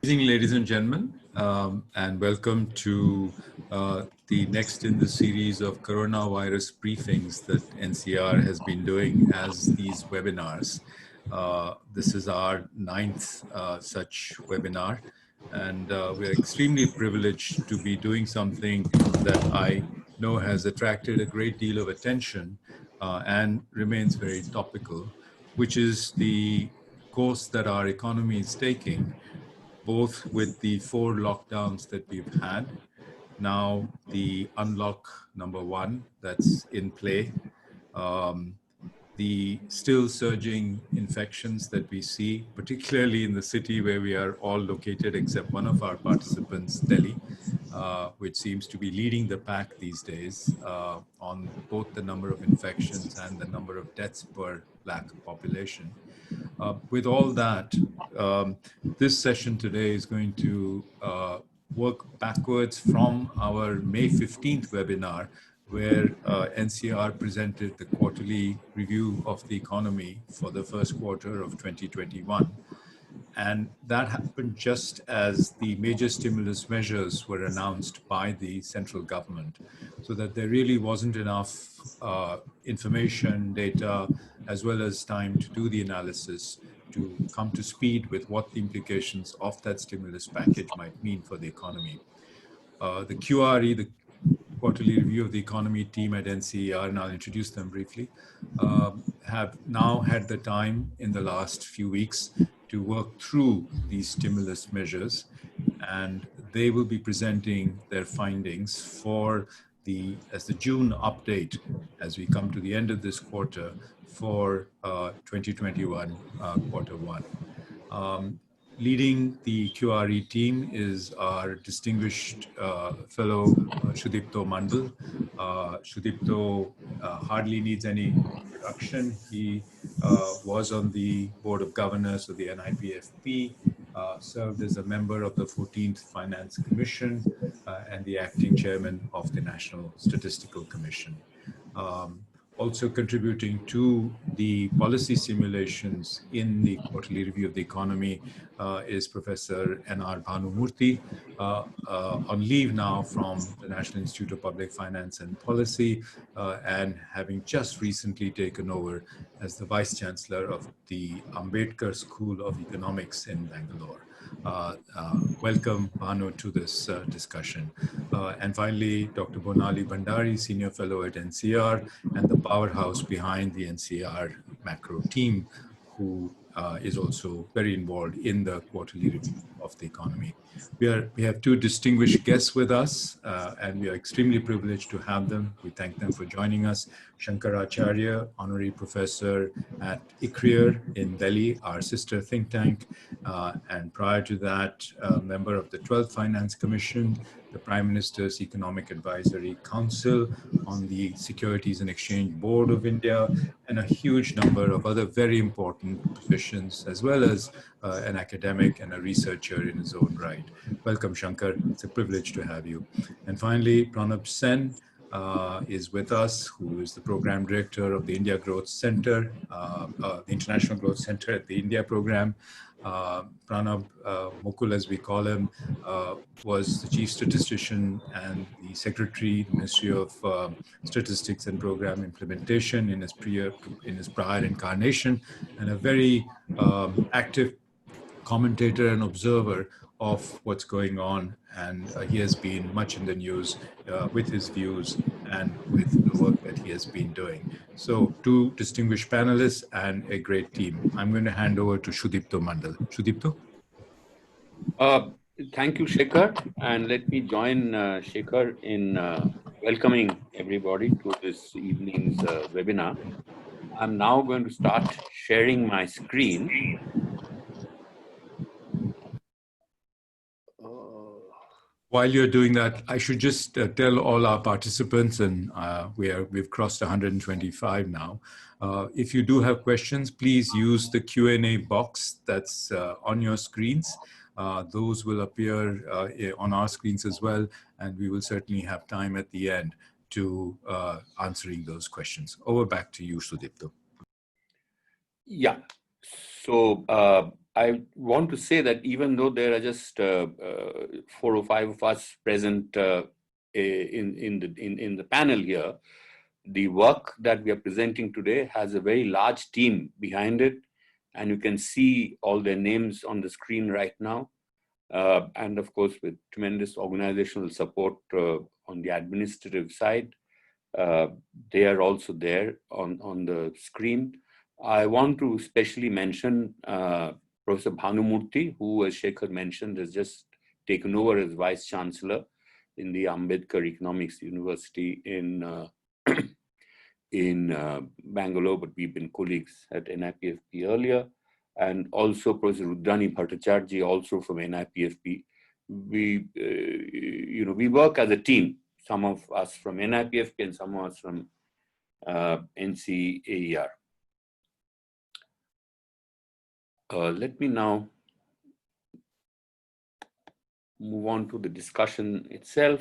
Good evening, ladies and gentlemen, and welcome to the next in the series of coronavirus briefings that NCR has been doing as these webinars. This is our ninth such webinar, and we're extremely privileged to be doing something that I know has attracted a great deal of attention and remains very topical, which is the course that our economy is taking, both with the 4 lockdowns that we've had, now the unlock number 1 that's in play, the still surging infections that we see, particularly in the city where we are all located, except one of our participants, Delhi, which seems to be leading the pack these days on both the number of infections and the number of deaths per lakh population. With all that, this session today is going to work backwards from our May 15th webinar, where NCR presented the quarterly review of the economy for the first quarter of 2021. And that happened just as the major stimulus measures were announced by the central government, so that there really wasn't enough information, data, as well as time to do the analysis to come to speed with what the implications of that stimulus package might mean for the economy. The QRE, the Quarterly Review of the Economy team at NCER, and I'll introduce them briefly, have now had the time in the last few weeks to work through these stimulus measures, and they will be presenting their findings for as the June update as we come to the end of this quarter for 2021 quarter 1. Leading the QRE team is our distinguished fellow Sudipto Mundle. Sudipto hardly needs any introduction. He was on the Board of Governors of the NIPFP, served as a member of the 14th Finance Commission and the acting chairman of the National Statistical Commission. Also contributing to the policy simulations in the Quarterly Review of the Economy is Professor R Bhanumurthy, on leave now from the National Institute of Public Finance and Policy, and having just recently taken over as the Vice Chancellor of the Ambedkar School of Economics in Bengaluru. Welcome, Bhanu, to this discussion. And finally, Dr. Bornali Bhandari, Senior Fellow at NCR, and the powerhouse behind the NCR macro team, who is also very involved in the quarterly review of the economy. We have 2 distinguished guests with us, and we are extremely privileged to have them. We thank them for joining us. Shankar Acharya, Honorary Professor at ICRIER in Delhi, our sister think tank, and prior to that, a member of the 12th Finance Commission, the Prime Minister's Economic Advisory Council, on the Securities and Exchange Board of India, and a huge number of other very important positions, as well as an academic and a researcher in his own right. Welcome, Shankar. It's a privilege to have you. And finally, Pronab Sen is with us, who is the Program Director of the India Growth Center, the International Growth Center at the India Program. Pranab Mukul, as we call him, was the Chief Statistician and the Secretary, Ministry of Statistics and Program Implementation in his prior incarnation, and a very active commentator and observer of what's going on, and he has been much in the news with his views and with the work that he has been doing. So 2 distinguished panelists and a great team. I'm going to hand over to Sudipto Mundle. Sudipto? Thank you, Shekhar, and let me join Shekhar in welcoming everybody to this evening's webinar. I'm now going to start sharing my screen. While you're doing that, I should just tell all our participants, and we've crossed 125 now. If you do have questions, please use the Q&A box that's on your screens. Those will appear on our screens as well, and we will certainly have time at the end to answering those questions. Over back to you, Sudipto. Yeah. So I want to say that even though there are just 4 or 5 of us present in the panel here, the work that we are presenting today has a very large team behind it, and you can see all their names on the screen right now. And of course, with tremendous organizational support on the administrative side, they are also there on the screen. I want to especially mention Professor Bhanumurthy, who, as Shekhar mentioned, has just taken over as Vice Chancellor in the Ambedkar Economics University in Bengaluru, but we've been colleagues at NIPFP earlier. And also Professor Rudrani Bhattacharjee, also from NIPFP. We work as a team, some of us from NIPFP and some of us from NCAER. Let me now move on to the discussion itself.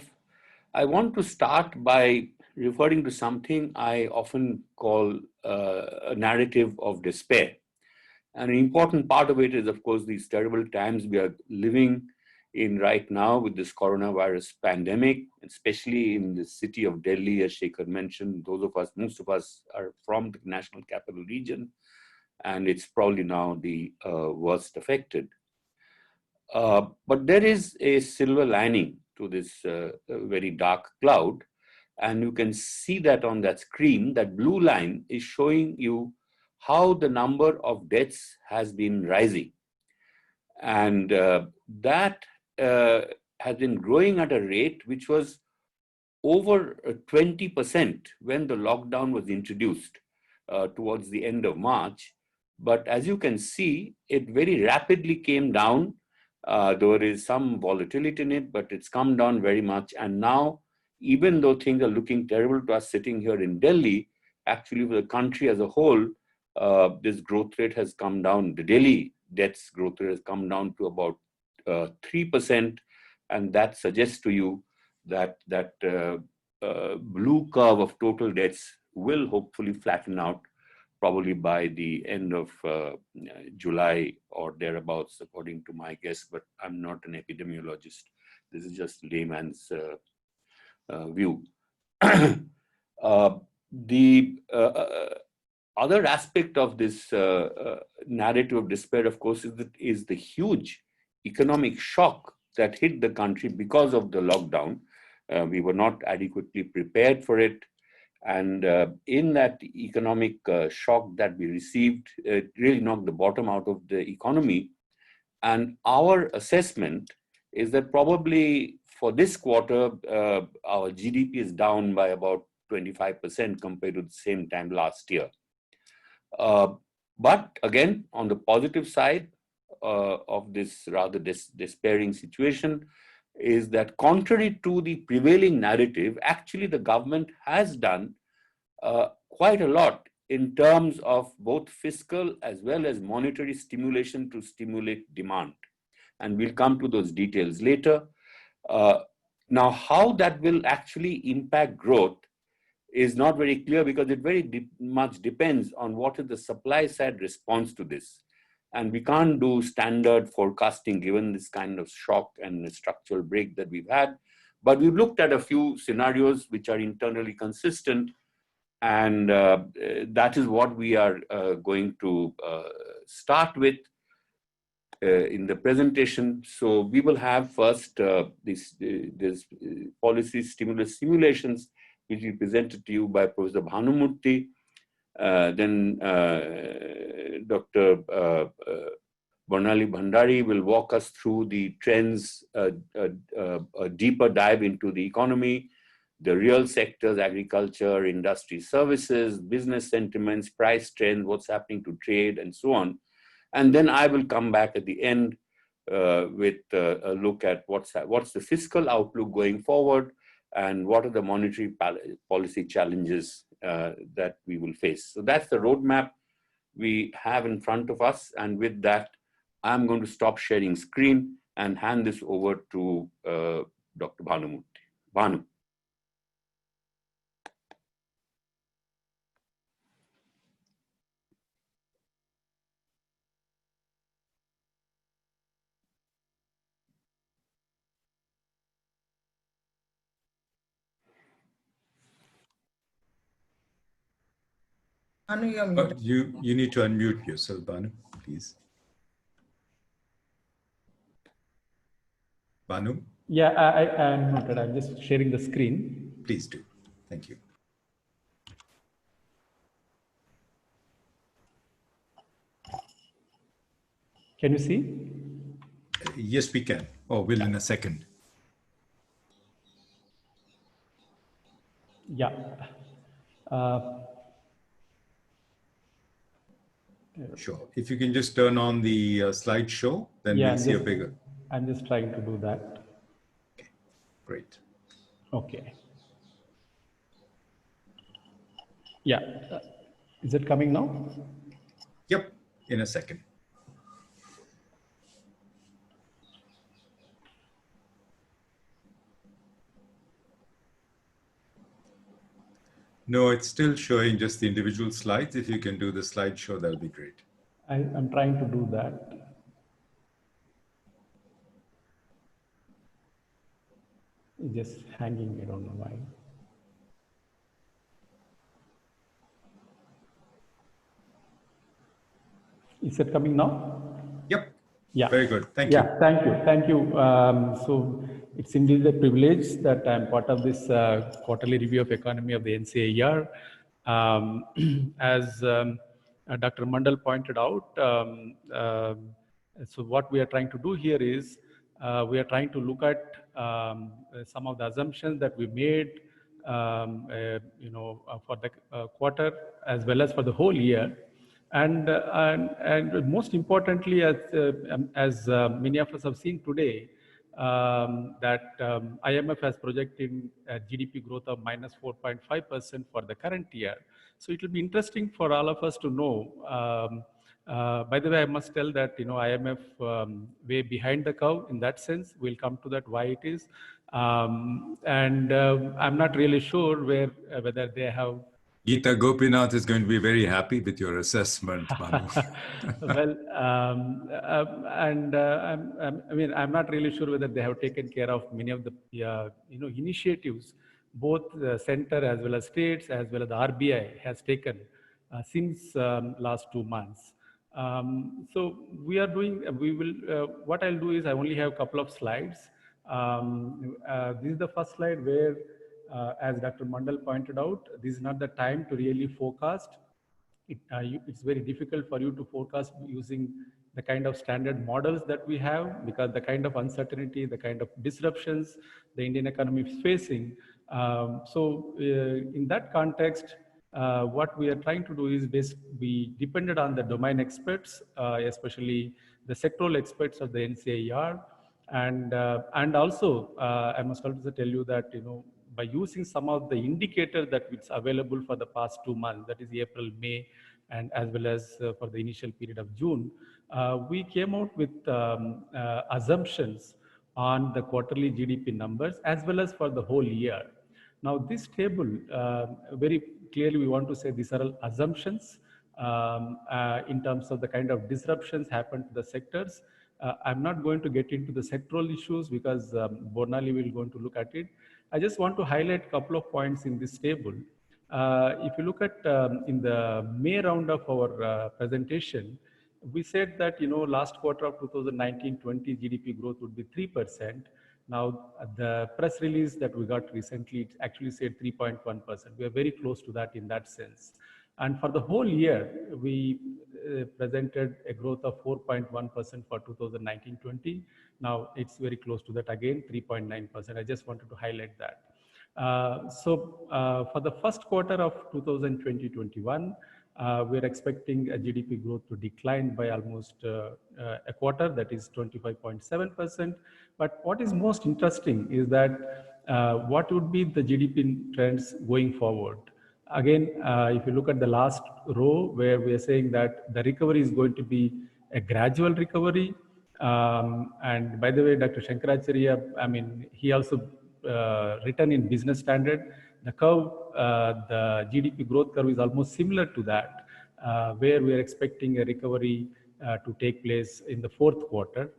I want to start by referring to something I often call a narrative of despair. And an important part of it is, of course, these terrible times we are living in right now with this coronavirus pandemic, especially in the city of Delhi, as Shekhar mentioned. Most of us are from the national capital region, and it's probably now the worst affected. But there is a silver lining to this very dark cloud. And you can see that on that screen. That blue line is showing you how the number of deaths has been rising. And that has been growing at a rate which was over 20% when the lockdown was introduced towards the end of March. But as you can see, it very rapidly came down. There is some volatility in it, but it's come down very much. And now, even though things are looking terrible to us sitting here in Delhi, actually for the country as a whole, this growth rate has come down. The daily deaths growth rate has come down to about 3%. And that suggests to you that blue curve of total deaths will hopefully flatten out probably by the end of July or thereabouts, according to my guess, but I'm not an epidemiologist. This is just layman's view. The other aspect of this narrative of despair, of course, is the huge economic shock that hit the country because of the lockdown. We were not adequately prepared for it. And in that economic shock that we received, it really knocked the bottom out of the economy. And our assessment is that probably for this quarter, our GDP is down by about 25% compared to the same time last year. But again, on the positive side of this rather despairing situation, is that contrary to the prevailing narrative, actually the government has done quite a lot in terms of both fiscal as well as monetary stimulation to stimulate demand. And we'll come to those details later. Now, how that will actually impact growth is not very clear because it very much depends on what is the supply side response to this. And we can't do standard forecasting given this kind of shock and structural break that we've had. But we've looked at a few scenarios which are internally consistent. And that is what we are going to start with in the presentation. So we will have first this policy stimulus simulations, which we presented to you by Professor Bhanumurthy. Then Dr. Bornali Bhandari will walk us through the trends, a deeper dive into the economy, the real sectors, agriculture, industry services, business sentiments, price trends, what's happening to trade, and so on. And then I will come back at the end with a look at what's the fiscal outlook going forward and what are the monetary policy challenges that we will face. So that's the roadmap we have in front of us. And with that, I'm going to stop sharing screen and hand this over to Dr. Bhanumurthy. Bhanu. Bhanu, you're muted. You need to unmute yourself, Bhanu, please. Bhanu? Yeah, I'm muted. I'm just sharing the screen. Please do. Thank you. Can you see? Yes, we can. Oh, we'll in a second. Yeah. Sure. If you can just turn on the slideshow, then Yeah, we'll see a bigger. I'm just trying to do that. Okay, great. Okay. Yeah. Is it coming now? Yep, in a second. No, it's still showing just the individual slides. If you can do the slideshow, that'll be great. I'm trying to do that. It's just hanging, I don't know why. Is it coming now? Yep. Yeah. Very good. Thank you. Yeah, thank you. Thank you. So it's indeed a privilege that I'm part of this quarterly review of economy of the NCAER. As Dr. Mundle pointed out, so what we are trying to do here is we are trying to look at some of the assumptions that we made, for the quarter as well as for the whole year. And most importantly, as many of us have seen today, that IMF has projected GDP growth of minus 4.5% for the current year. So it will be interesting for all of us to know. By the way, I must tell that IMF way behind the curve in that sense. We'll come to that why it is, and I'm not really sure whether they have. Geeta Gopinath is going to be very happy with your assessment, Bhanu. Well, I'm not really sure whether they have taken care of many of the initiatives, both the center as well as states as well as the RBI has taken since last 2 months. So we are doing. What I'll do is I only have a couple of slides. This is the first slide where. As Dr. Mundle pointed out, this is not the time to really forecast. It's very difficult for you to forecast using the kind of standard models that we have, because the kind of uncertainty, the kind of disruptions the Indian economy is facing. In that context, what we are trying to do is be dependent on the domain experts, especially the sectoral experts of the NCAER. And also, I must also tell you that, by using some of the indicators that it's available for the past 2 months, that is April, May, and as well as for the initial period of June, we came out with assumptions on the quarterly GDP numbers as well as for the whole year. Now, this table, very clearly we want to say these are all assumptions in terms of the kind of disruptions happened to the sectors. I'm not going to get into the sectoral issues because Bornali will going to look at it. I just want to highlight a couple of points in this table. If you look at in the May round of our presentation, we said that last quarter of 2019-20 GDP growth would be 3%. Now the press release that we got recently, it actually said 3.1%. We are very close to that in that sense. And for the whole year, we presented a growth of 4.1% for 2019-20. Now it's very close to that again, 3.9%. I just wanted to highlight that. For the first quarter of 2020-21, we're expecting a GDP growth to decline by almost a quarter, that is 25.7%. But what is most interesting is that what would be the GDP trends going forward? Again, if you look at the last row where we are saying that the recovery is going to be a gradual recovery. And by the way, Dr. Shankar Acharya, he also written in Business Standard, the curve, the GDP growth curve is almost similar to that, where we are expecting a recovery to take place in the fourth quarter.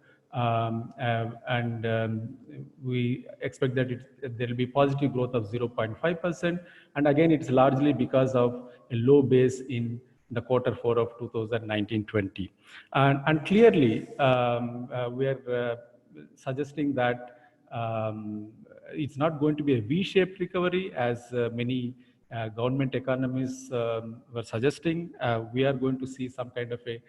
We expect that there will be positive growth of 0.5%. And again, it's largely because of a low base in the Q4 of 2019-20. And clearly, we are suggesting that it's not going to be a V-shaped recovery as many government economists were suggesting. We are going to see some kind of a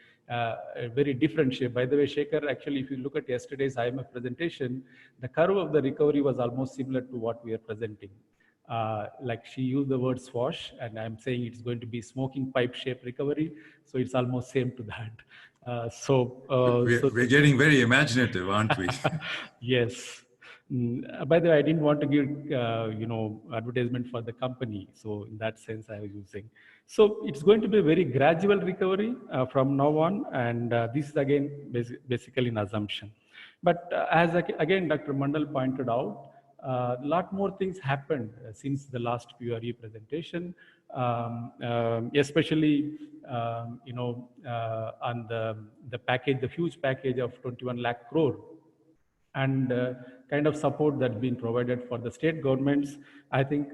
very different shape. By the way, Shekhar, actually, if you look at yesterday's IMF presentation, the curve of the recovery was almost similar to what we are presenting. Like she used the word swash, and I'm saying it's going to be smoking pipe shaped recovery. So it's almost same to that. We're getting very imaginative, aren't we? Yes. By the way, I didn't want to give advertisement for the company. So in that sense, I was using. So it's going to be a very gradual recovery from now on, and this is again basically an assumption. But as again Dr. Mundle pointed out, a lot more things happened since the last PRE presentation, especially on the package, the huge package of 21 lakh crore, and kind of support that's been provided for the state governments. I think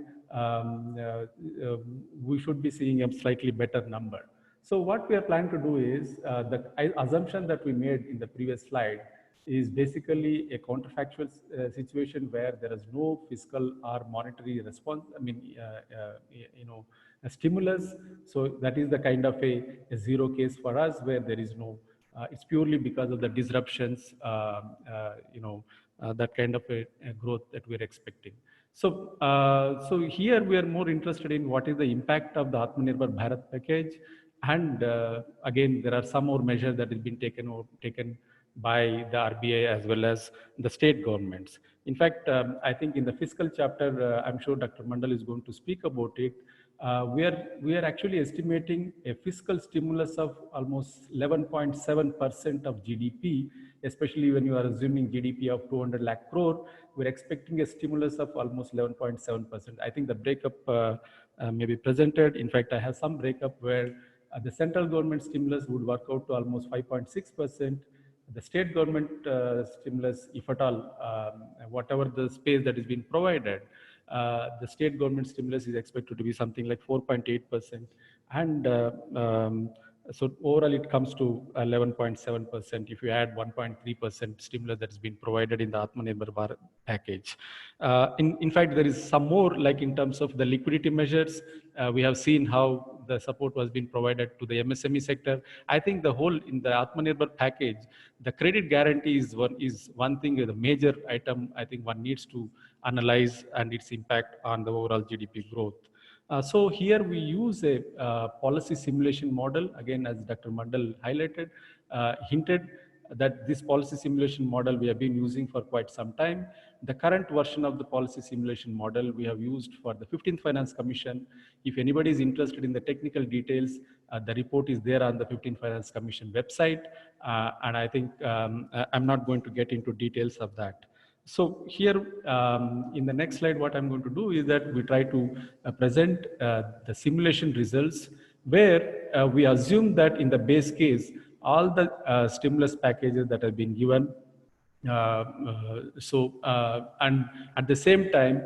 we should be seeing a slightly better number. So what we are planning to do is the assumption that we made in the previous slide is basically a counterfactual situation where there is no fiscal or monetary response. I mean, a stimulus. So that is the kind of a zero case for us, where there is no. It's purely because of the disruptions, that kind of a growth that we're expecting. So, so here we are more interested in what is the impact of the Atmanirbhar Bharat package, and again there are some more measures that have been taken by the RBI as well as the state governments. In fact, I think in the fiscal chapter, I'm sure Dr. Mundle is going to speak about it. We are actually estimating a fiscal stimulus of almost 11.7% of GDP, especially when you are assuming GDP of 200 lakh crore. We're expecting a stimulus of almost 11.7%. I think the breakup may be presented. In fact, I have some breakup where the central government stimulus would work out to almost 5.6%. The state government stimulus, if at all, whatever the space that is being provided, the state government stimulus is expected to be something like 4.8%. And so overall, it comes to 11.7% if you add 1.3% stimulus that has been provided in the Atmanirbhar Bharat package. In fact, there is some more, like in terms of the liquidity measures. We have seen how the support was being provided to the MSME sector. I think the whole in the Atmanirbhar package, the credit guarantee is one thing, the major item I think one needs to analyze, and its impact on the overall GDP growth. So here we use a policy simulation model, again as Dr. Mundle highlighted, hinted that this policy simulation model we have been using for quite some time. The current version of the policy simulation model we have used for the 15th Finance Commission. If anybody is interested in the technical details, the report is there on the 15th Finance Commission website, and I think I'm not going to get into details of that. So here in the next slide, what I'm going to do is that we try to present the simulation results, where we assume that in the base case, all the stimulus packages that have been given. And at the same time,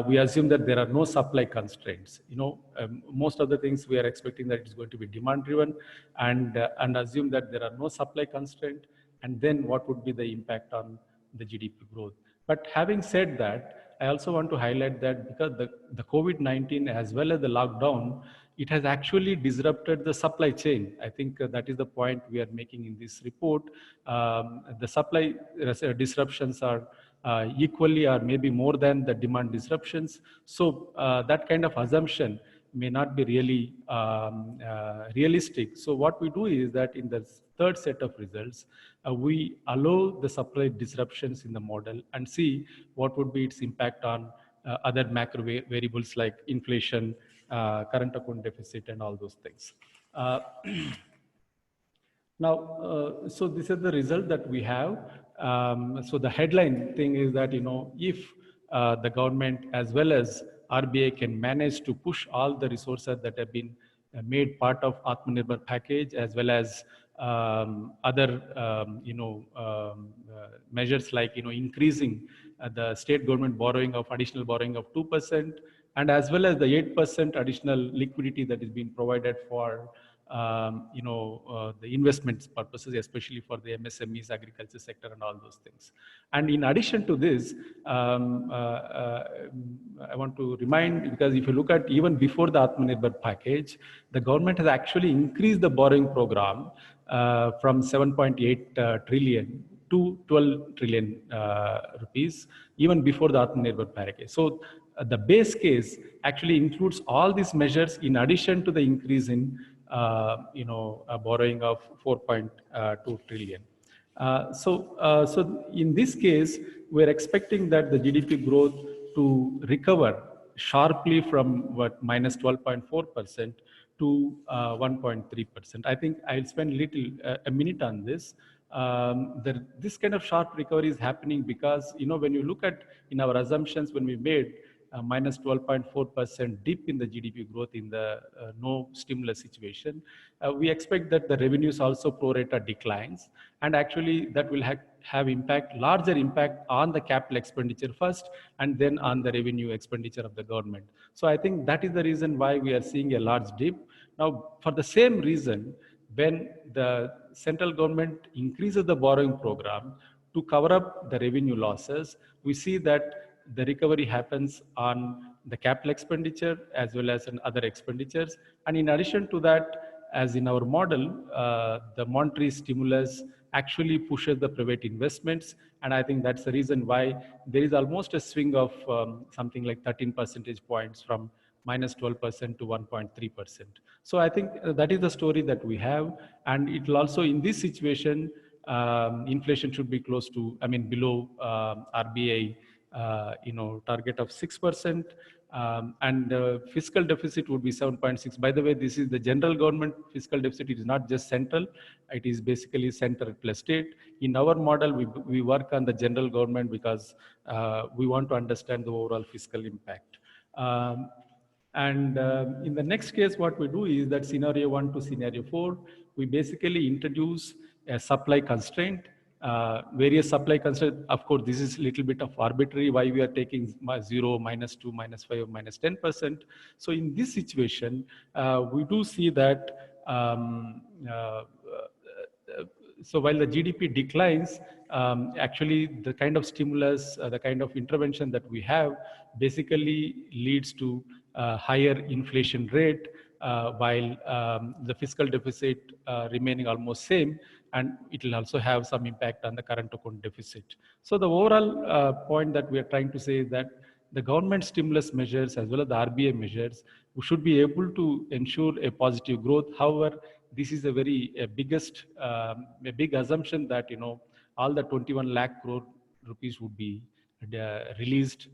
we assume that there are no supply constraints. Most of the things we are expecting that it's going to be demand driven, and assume that there are no supply constraint, and then what would be the impact on the GDP growth. But having said that, I also want to highlight that because the COVID-19 as well as the lockdown, it has actually disrupted the supply chain. I think that is the point we are making in this report. The supply disruptions are equally or maybe more than the demand disruptions. So that kind of assumption may not be really realistic. So what we do is that in the third set of results, we allow the supply disruptions in the model and see what would be its impact on other macro variables like inflation, current account deficit, and all those things. Now, so this is the result that we have. So the headline thing is that, if the government as well as RBI can manage to push all the resources that have been made part of Atmanirbhar package, as well as other measures like increasing the state government borrowing of additional borrowing of 2%, and as well as the 8% additional liquidity that is being provided for the investments purposes, especially for the MSMEs, agriculture sector, and all those things. And in addition to this, I want to remind, because if you look at even before the Atmanirbhar package, the government has actually increased the borrowing program from 7.8 trillion to 12 trillion rupees, even before the Atmanirbhar package. So the base case actually includes all these measures in addition to the increase in borrowing of 4.2 trillion. So in this case, we're expecting that the GDP growth to recover sharply from what minus 12.4% to 1.3%. I think I'll spend a minute on this. This kind of sharp recovery is happening because, when you look at in our assumptions, when we made minus 12.4% dip in the GDP growth in the no stimulus situation, we expect that the revenues also pro rata declines, and actually that will have larger impact on the capital expenditure first, and then on the revenue expenditure of the government. So I think that is the reason why we are seeing a large dip. Now, for the same reason, when the central government increases the borrowing program to cover up the revenue losses, we see that the recovery happens on the capital expenditure as well as in other expenditures. And in addition to that, as in our model, the monetary stimulus actually pushes the private investments. And I think that's the reason why there is almost a swing of something like 13 percentage points from minus 12% to 1.3%. So I think that is the story that we have. And it will also, in this situation, inflation should be close to, below RBI target of 6%, and fiscal deficit would be 7.6. By the way, this is the general government fiscal deficit. It is not just central. It is basically center plus state. In our model, we work on the general government because we want to understand the overall fiscal impact. In the next case, what we do is that scenario 1 to scenario 4, we basically introduce a supply constraint. Various supply constraints. Of course, this is a little bit of arbitrary why we are taking 0, -2, -5, -10%. So in this situation, we do see that so while the GDP declines, actually the kind of stimulus, the kind of intervention that we have basically leads to higher inflation rate, while the fiscal deficit remaining almost same, and it will also have some impact on the current account deficit. So the overall point that we are trying to say is that the government stimulus measures as well as the RBI measures, we should be able to ensure a positive growth. However, this is a big assumption that all the 21 lakh crore rupees would be released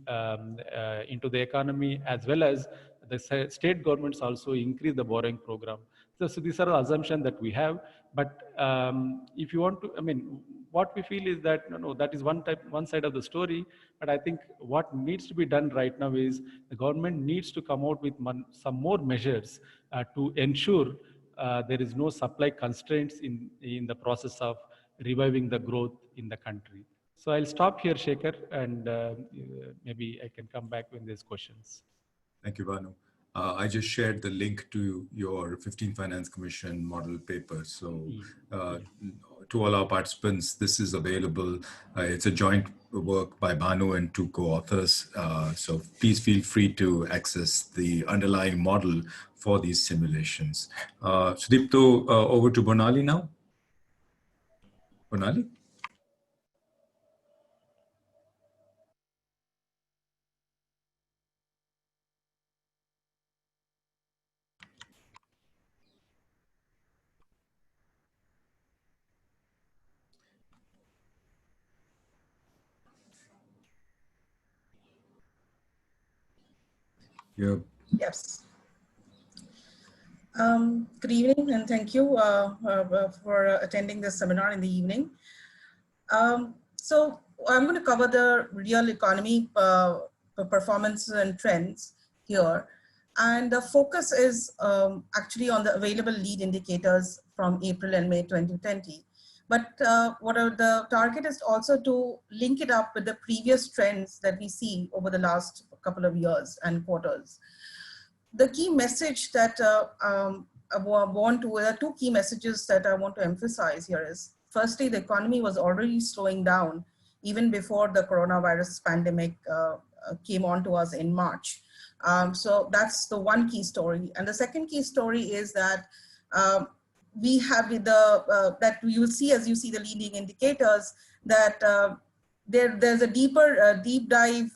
into the economy, as well as the state governments also increase the borrowing program. So these are the assumptions that we have. But if you want to, what we feel is that that is one side of the story. But I think what needs to be done right now is the government needs to come out with some more measures to ensure there is no supply constraints in the process of reviving the growth in the country. So I'll stop here, Shekhar, and maybe I can come back when there's questions. Thank you, Bhanu. I just shared the link to your 15 Finance Commission model paper. So to all our participants, this is available. It's a joint work by Bhanu and 2 co-authors. So please feel free to access the underlying model for these simulations. Sudipto, over to Bornali now. Bornali? Yeah. Yes. Good evening, and thank you for attending this seminar in the evening. So I'm going to cover the real economy performance and trends here. And the focus is actually on the available lead indicators from April and May 2020. But the target is also to link it up with the previous trends that we see over the last couple of years and quarters. The key message that there are two key messages that I want to emphasize here is, firstly, the economy was already slowing down even before the coronavirus pandemic came on to us in March. So that's the one key story. And the second key story is that we have that you will see as you see the leading indicators that there's a deep dive.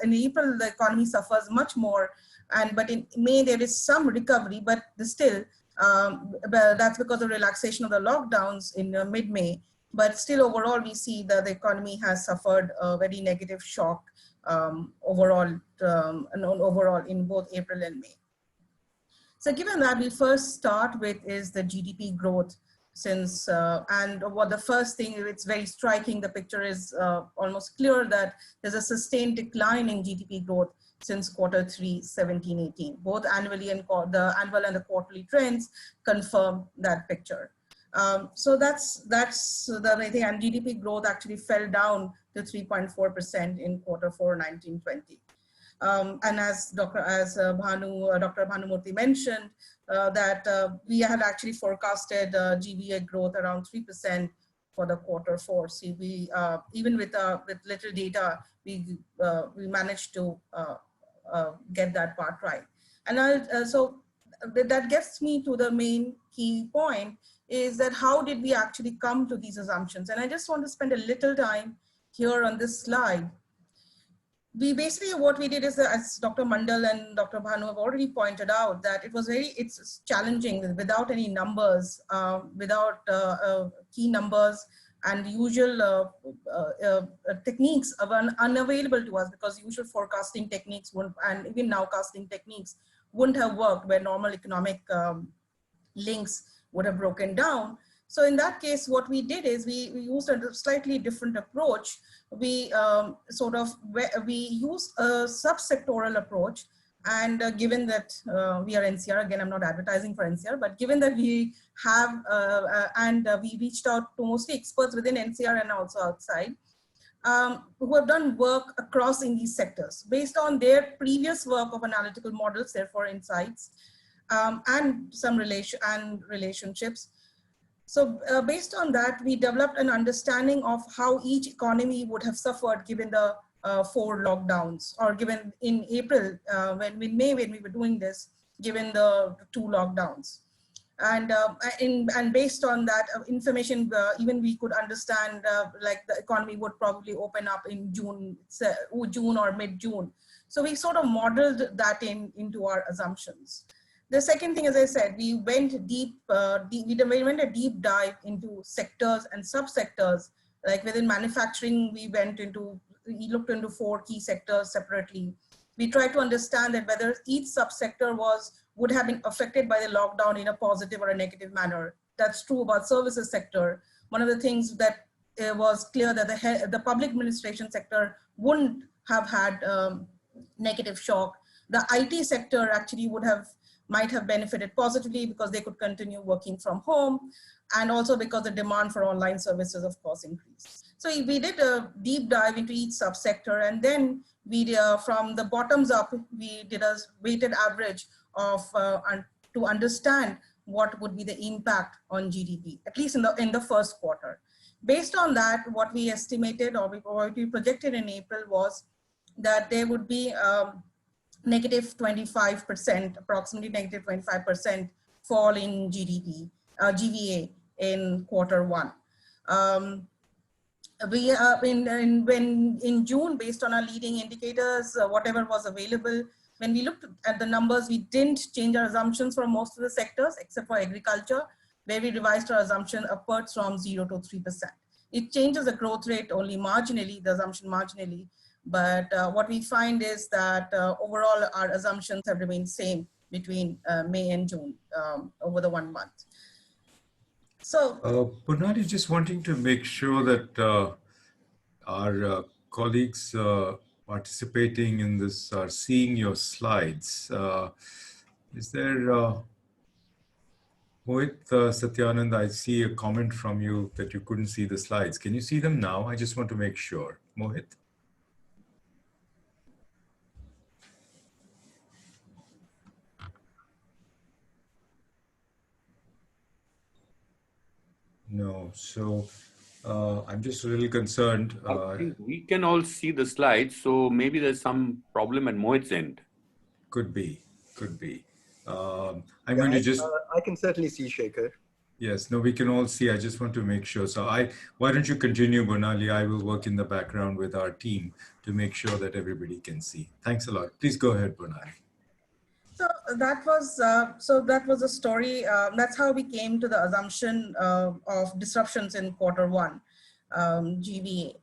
In April, the economy suffers much more. But in May, there is some recovery, but still, that's because of relaxation of the lockdowns in mid-May. But still, overall, we see that the economy has suffered a very negative shock overall in both April and May. So given that, we first start with is the GDP growth since, and what the first thing, it's very striking, the picture is almost clear that there's a sustained decline in GDP growth since Q3 17-18. Both annually and the annual and the quarterly trends confirm that picture. So that's the thing, and GDP growth actually fell down to 3.4% in Q4 19-20. And as Dr. Bhanumurthy mentioned, that we had actually forecasted GVA growth around 3% for the Q4. So we even with little data, we managed to get that part right. And so that gets me to the main key point, is that how did we actually come to these assumptions? And I just want to spend a little time here on this slide. We basically, what we did is, as Dr. Mundle and Dr. Bhanu have already pointed out, that it's challenging without any numbers, without key numbers, and usual techniques are unavailable to us, because usual forecasting techniques and even nowcasting techniques wouldn't have worked, where normal economic links would have broken down. So in that case, what we did is we used a slightly different approach. We we used a subsectoral approach, and given that we are NCR, again, I'm not advertising for NCR, but given that we have, we reached out to mostly experts within NCR and also outside, who have done work across in these sectors based on their previous work of analytical models, therefore insights, and some relationships. So based on that, we developed an understanding of how each economy would have suffered given the 4 lockdowns, or given in April, in May when we were doing this, given the 2 lockdowns. And based on that information, even we could understand like the economy would probably open up in June or mid-June. So we sort of modeled that into our assumptions. The second thing, as I said, we went a deep dive into sectors and subsectors. Like within manufacturing, we looked into 4 key sectors separately. We tried to understand that whether each subsector would have been affected by the lockdown in a positive or a negative manner. That's true about services sector. One of the things that was clear that the public administration sector wouldn't have had negative shock. The IT sector actually might have benefited positively because they could continue working from home, and also because the demand for online services, of course, increased. So we did a deep dive into each subsector, and then from the bottoms up, we did a weighted average of to understand what would be the impact on GDP, at least in the first quarter. Based on that, what we estimated or what we projected in April was that there would be negative 25%, approximately negative 25% fall in GVA in Q1. In June, based on our leading indicators, whatever was available, when we looked at the numbers, we didn't change our assumptions for most of the sectors except for agriculture, where we revised our assumption upwards from 0 to 3%. It changes the growth rate only marginally, the assumption marginally. But what we find is that overall our assumptions have remained same between May and June over the 1 month. So, Bernardi, just wanting to make sure that our colleagues participating in this are seeing your slides. Is there, Mohit Satyanand, I see a comment from you that you couldn't see the slides. Can you see them now? I just want to make sure. Mohit? No. So I'm just a little concerned. I think we can all see the slides, so maybe there's some problem at Mohit's end. Could be, could be. I'm going to just... I can certainly see Shekhar. Yes, no, we can all see. I just want to make sure. So why don't you continue, Bornali? I will work in the background with our team to make sure that everybody can see. Thanks a lot. Please go ahead, Bornali. So that was a story. That's how we came to the assumption of disruptions in Q1, GVA.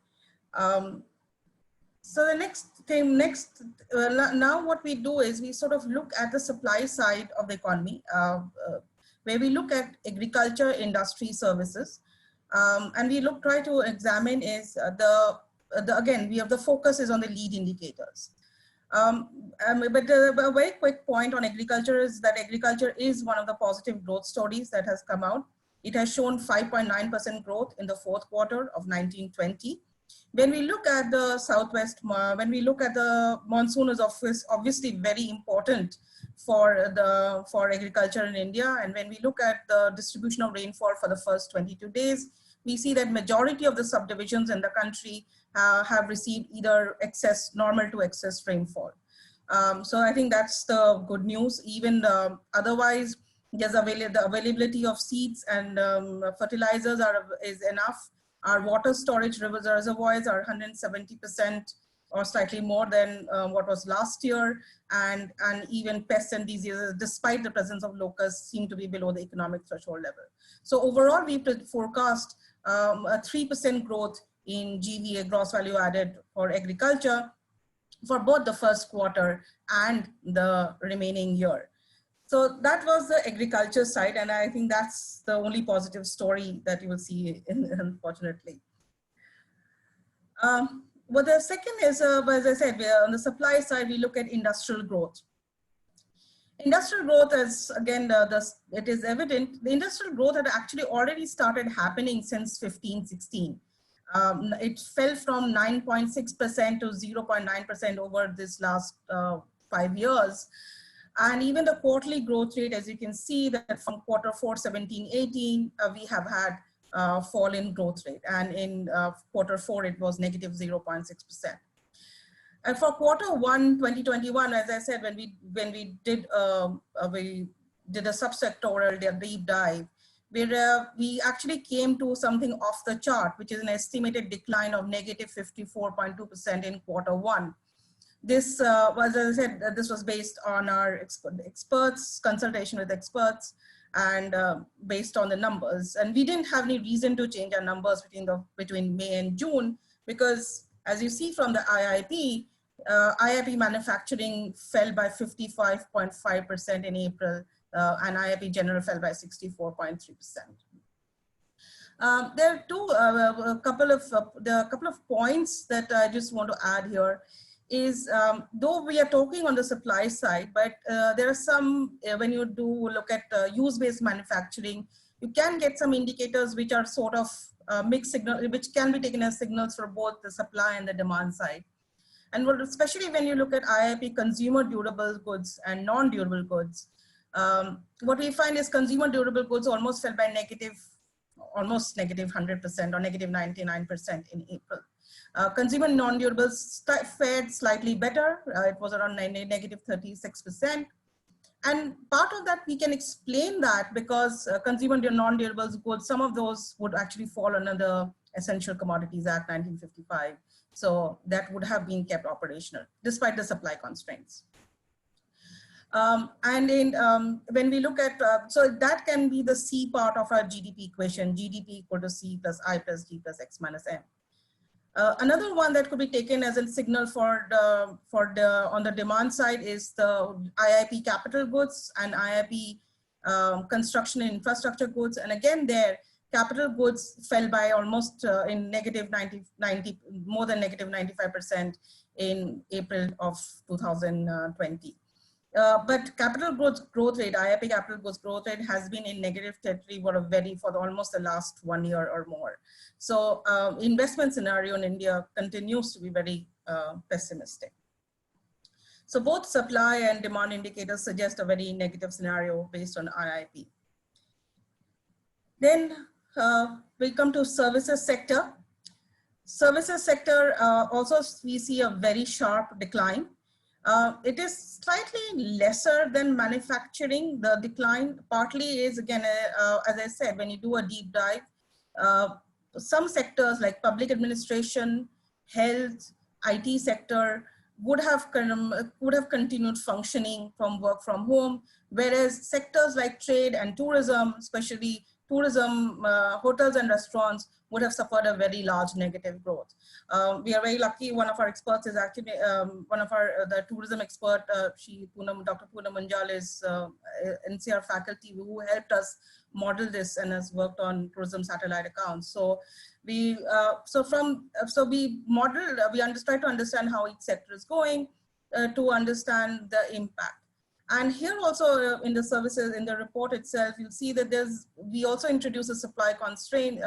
So the now what we do is we sort of look at the supply side of the economy, where we look at agriculture, industry, services, and we try to examine is again, the focus is on the lead indicators. But a very quick point on agriculture is that agriculture is one of the positive growth stories that has come out. It has shown 5.9% growth in the fourth quarter of 1920. When we look at the Southwest, when we look at the monsoon is obviously very important for agriculture in India. And when we look at the distribution of rainfall for the first 22 days, we see that majority of the subdivisions in the country have received either normal to excess rainfall. So I think that's the good news. Even otherwise, the availability of seeds and fertilizers is enough. Our water storage reservoirs are 170% or slightly more than what was last year. And even pests and diseases, despite the presence of locusts, seem to be below the economic threshold level. So overall, we forecast a 3% growth in GVA, gross value added, for agriculture for both the first quarter and the remaining year. So that was the agriculture side, and I think that's the only positive story that you will see, unfortunately. Well, the second is, as I said, on the supply side, we look at industrial growth. Industrial growth is, again, it is evident, the industrial growth had actually already started happening since 15-16. It fell from 9.6% to 0.9% over this last 5 years. And even the quarterly growth rate, as you can see, that from Q4 17-18, we have had fall in growth rate. And in Q4, it was negative 0.6%. And for Q1 2021, as I said, when we did a subsectoral deep dive, where we actually came to something off the chart, which is an estimated decline of negative 54.2% in Q1. This was, as I said, this was based on our experts, consultation with experts, and based on the numbers. And we didn't have any reason to change our numbers between May and June, because as you see from the IIP, IIP manufacturing fell by 55.5% in April, and IIP general fell by 64.3%. There are a couple of points that I just want to add here. Is though we are talking on the supply side, but there are some, when you do look at use-based manufacturing, you can get some indicators which are sort of mixed signal, which can be taken as signals for both the supply and the demand side. And especially when you look at IIP consumer durable goods and non-durable goods, what we find is consumer durable goods almost fell by almost negative 100% or negative 99% in April. Consumer non-durables fared slightly better. It was around negative 36%. And part of that, we can explain that because consumer non-durables goods, some of those would actually fall under the Essential Commodities Act 1955. So that would have been kept operational despite the supply constraints. When we look at, so that can be the C part of our GDP equation, GDP equal to C plus I plus D plus X minus M. Another one that could be taken as a signal on the demand side is the IIP capital goods and IIP construction and infrastructure goods. And again, there capital goods fell by almost in negative 90, more than negative 95% in April of 2020. But capital goods growth rate, IIP capital goods growth rate has been in negative territory for almost the last 1 year or more. So investment scenario in India continues to be very pessimistic. So both supply and demand indicators suggest a very negative scenario based on IIP. Then we come to services sector. Services sector, also we see a very sharp decline. It is slightly lesser than manufacturing. The decline partly is, again, as I said, when you do a deep dive, some sectors like public administration, health, IT sector would have continued functioning from work from home, whereas sectors like trade and tourism, especially tourism, hotels and restaurants, would have suffered a very large negative growth. We are very lucky. One of our experts is actually the tourism expert. Dr. Purnam Manjal is NCR faculty who helped us model this and has worked on tourism satellite accounts. So we try to understand how each sector is going to understand the impact. And here also in the services, in the report itself, you'll see that we also introduce a supply constraint.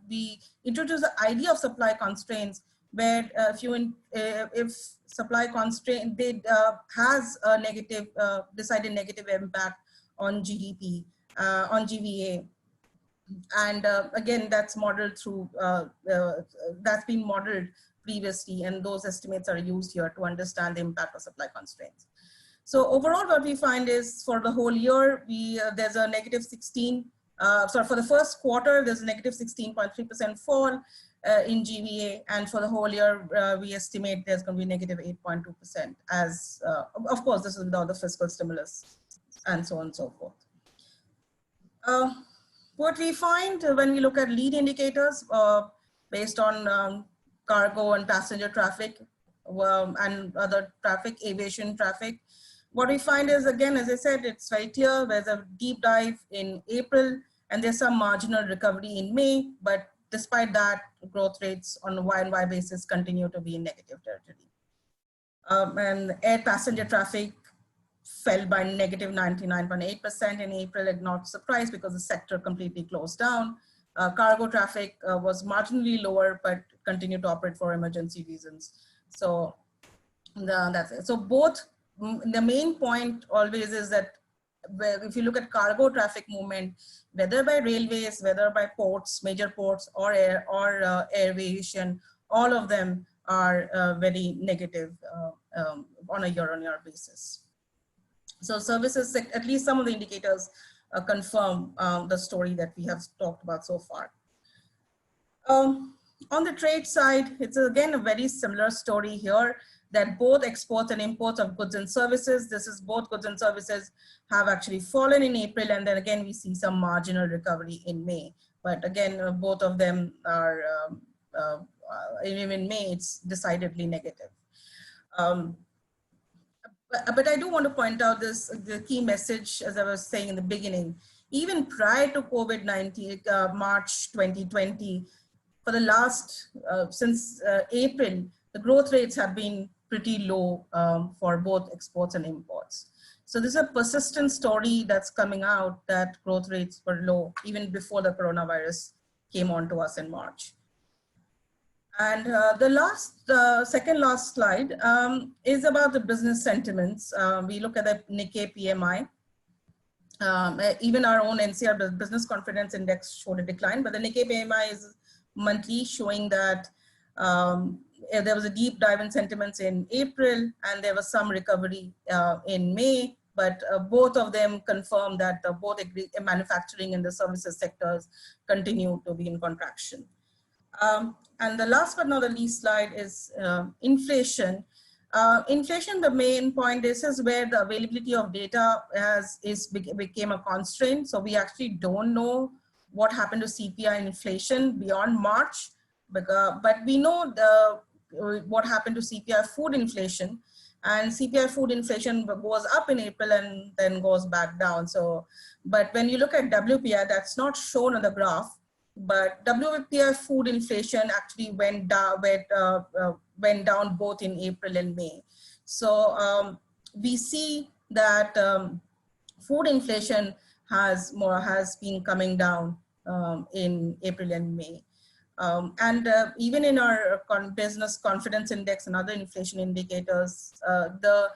We introduce the idea of supply constraints, where if supply constraint has a negative, decided negative impact on GDP, on GVA. And again, that's modeled through, that's been modeled previously, and those estimates are used here to understand the impact of supply constraints. So overall, what we find is for the whole year, there's a negative 16, for the first quarter, there's a negative 16.3% fall in GVA. And for the whole year, we estimate there's going to be negative 8.2%, as, of course, this is without the fiscal stimulus and so on and so forth. What we find when we look at lead indicators based on cargo and passenger traffic and other traffic, aviation traffic, what we find is, again, as I said, it's very clear. There's a deep dive in April, and there's some marginal recovery in May. But despite that, growth rates on a Y-on-Y basis continue to be in negative territory. And air passenger traffic fell by negative 99.8% in April, not surprised because the sector completely closed down. Cargo traffic was marginally lower, but continued to operate for emergency reasons. So that's it. So both, the main point always is that if you look at cargo traffic movement, whether by railways, whether by ports, major ports, or aviation, all of them are very negative on a year-on-year basis. So services, at least some of the indicators confirm the story that we have talked about so far. On the trade side, it's again a very similar story here, that both exports and imports of goods and services, both goods and services have actually fallen in April, and then again we see some marginal recovery in May. But again, both of them are, even in May, it's decidedly negative. But I do want to point out the key message, as I was saying in the beginning, even prior to COVID-19, March 2020, for the last, since April, the growth rates have been pretty low for both exports and imports. So this is a persistent story that's coming out, that growth rates were low even before the coronavirus came on to us in March. And the second last slide is about the business sentiments. We look at the Nikkei PMI. Even our own NCR Business Confidence Index showed a decline, but the Nikkei PMI is monthly, showing that there was a deep dive in sentiments in April, and there was some recovery in May, but both of them confirm that both manufacturing and the services sectors continue to be in contraction. And the last but not the least slide is inflation. Inflation, the main point is where the availability of data became a constraint. So we actually don't know what happened to CPI and inflation beyond March, but we know what happened to CPI food inflation, and CPI food inflation goes up in April and then goes back down. So, but when you look at WPI, that's not shown on the graph, but WPI food inflation actually went down both in April and May. So we see that food inflation has been coming down in April and May. And even in our business confidence index and other inflation indicators, the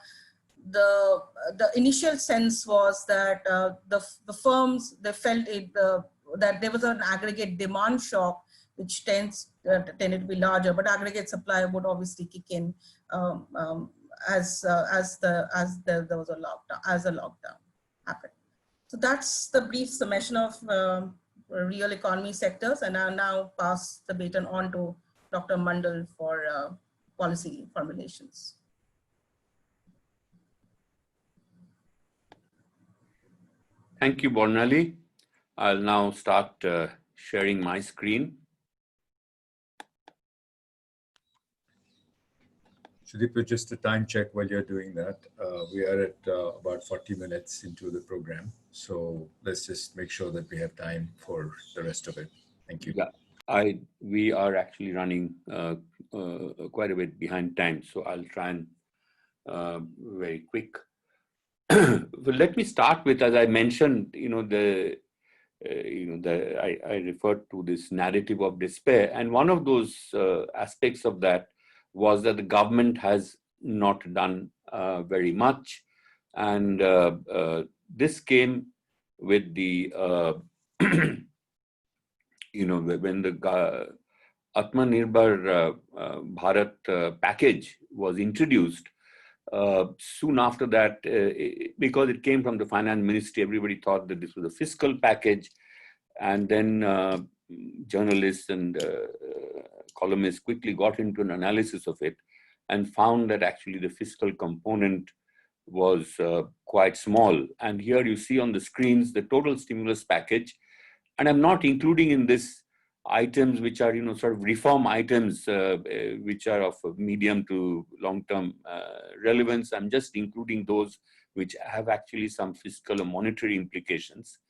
initial sense was that the firms, they felt that there was an aggregate demand shock, which tended to be larger, but aggregate supply would obviously kick in as there was a lockdown, as a lockdown happened. So that's the brief summation of real economy sectors, and I'll now pass the baton on to Dr. Mundle for policy formulations. Thank you, Bornali. I'll now start sharing my screen. Sudipto, just a time check while you're doing that. We are at about 40 minutes into the program. So let's just make sure that we have time for the rest of it. Thank you. Yeah, we are actually running quite a bit behind time. So I'll try and very quick. Well, let me start with, as I mentioned, I referred to this narrative of despair. And one of those aspects of that was that the government has not done very much. And this came with the, when the Atmanirbhar Bharat package was introduced. Soon after that, because it came from the finance ministry, everybody thought that this was a fiscal package. And then journalists and columnists quickly got into an analysis of it and found that actually the fiscal component was quite small. And here you see on the screens the total stimulus package. And I'm not including in this items which are, sort of reform items which are of medium to long-term relevance. I'm just including those which have actually some fiscal or monetary implications.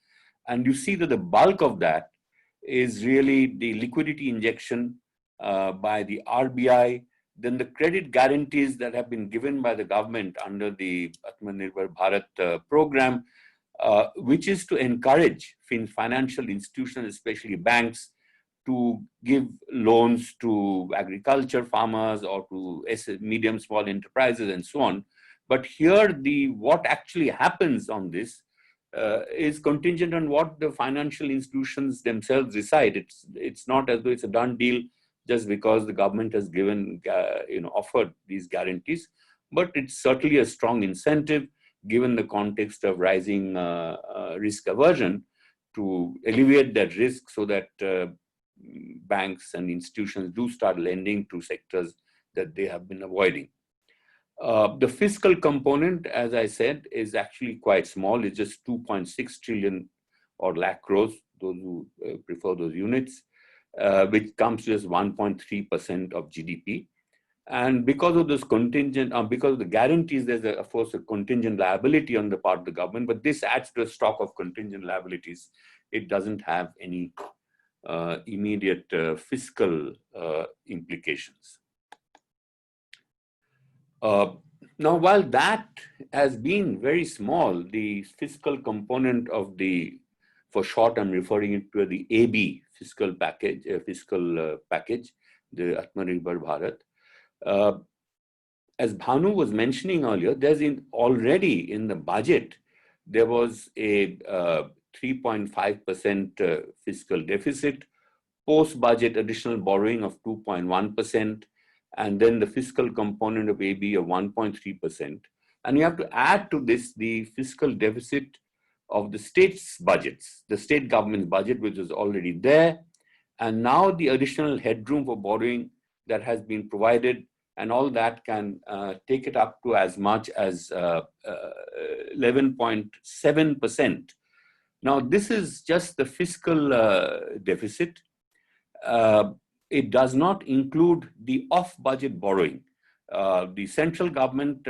And you see that the bulk of that is really the liquidity injection by the RBI, then the credit guarantees that have been given by the government under the Atmanirbhar Bharat program, which is to encourage financial institutions, especially banks, to give loans to agriculture farmers or to medium, small enterprises and so on. But here, what actually happens on this is contingent on what the financial institutions themselves decide. It's not as though it's a done deal just because the government has given, offered these guarantees, but it's certainly a strong incentive given the context of rising risk aversion to alleviate that risk so that banks and institutions do start lending to sectors that they have been avoiding. The fiscal component, as I said, is actually quite small. It's just 2.6 trillion or lakh crores, those who prefer those units, which comes to just 1.3% of GDP. And because of this contingent, because of the guarantees, there's of course a contingent liability on the part of the government, but this adds to a stock of contingent liabilities. It doesn't have any immediate fiscal implications. Now, while that has been very small, the fiscal component of for short, I'm referring it to the AB fiscal package, the Atmanirbhar Bharat. As Bhanu was mentioning earlier, already in the budget, there was a 3.5% fiscal deficit, post-budget additional borrowing of 2.1%, and then the fiscal component of AB of 1.3%. And you have to add to this the fiscal deficit of the state's budgets, the state government's budget, which is already there, and now the additional headroom for borrowing that has been provided, and all that can take it up to as much as 11.7%. Now, this is just the fiscal deficit. It does not include the off-budget borrowing. The central government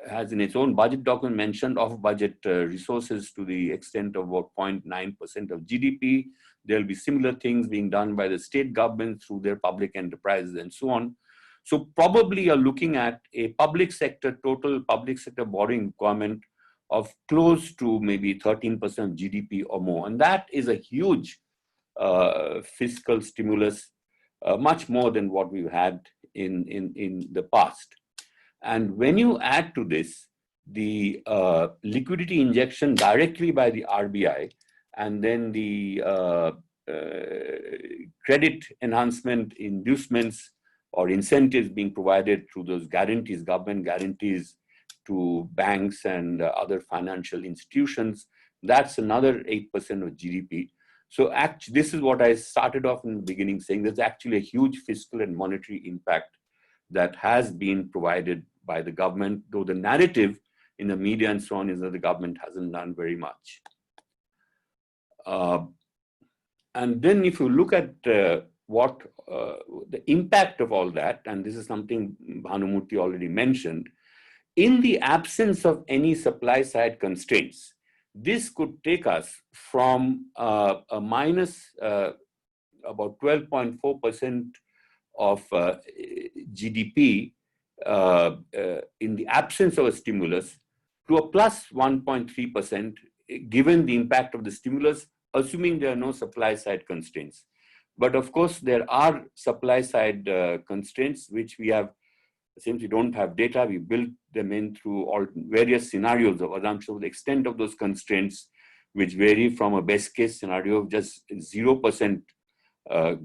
has in its own budget document mentioned off-budget resources to the extent of about 0.9% of GDP. There'll be similar things being done by the state government through their public enterprises and so on. So probably you're looking at a total public sector borrowing requirement of close to maybe 13% of GDP or more. And that is a huge fiscal stimulus, much more than what we've had in the past. And when you add to this the liquidity injection directly by the RBI, and then the credit enhancement inducements or incentives being provided through those guarantees, government guarantees to banks and other financial institutions. That's another 8% of GDP. So actually, this is what I started off in the beginning saying, there's actually a huge fiscal and monetary impact that has been provided by the government, though the narrative in the media and so on is that the government hasn't done very much. And then if you look at what the impact of all that, and this is something Bhanumurthy already mentioned, in the absence of any supply side constraints, this could take us from a minus about 12.4% of GDP in the absence of a stimulus to a plus 1.3% given the impact of the stimulus, assuming there are no supply side constraints. But of course, there are supply side constraints, which we have, since we don't have data, we built them in through all various scenarios of assumption of the extent of those constraints, which vary from a best case scenario of just 0%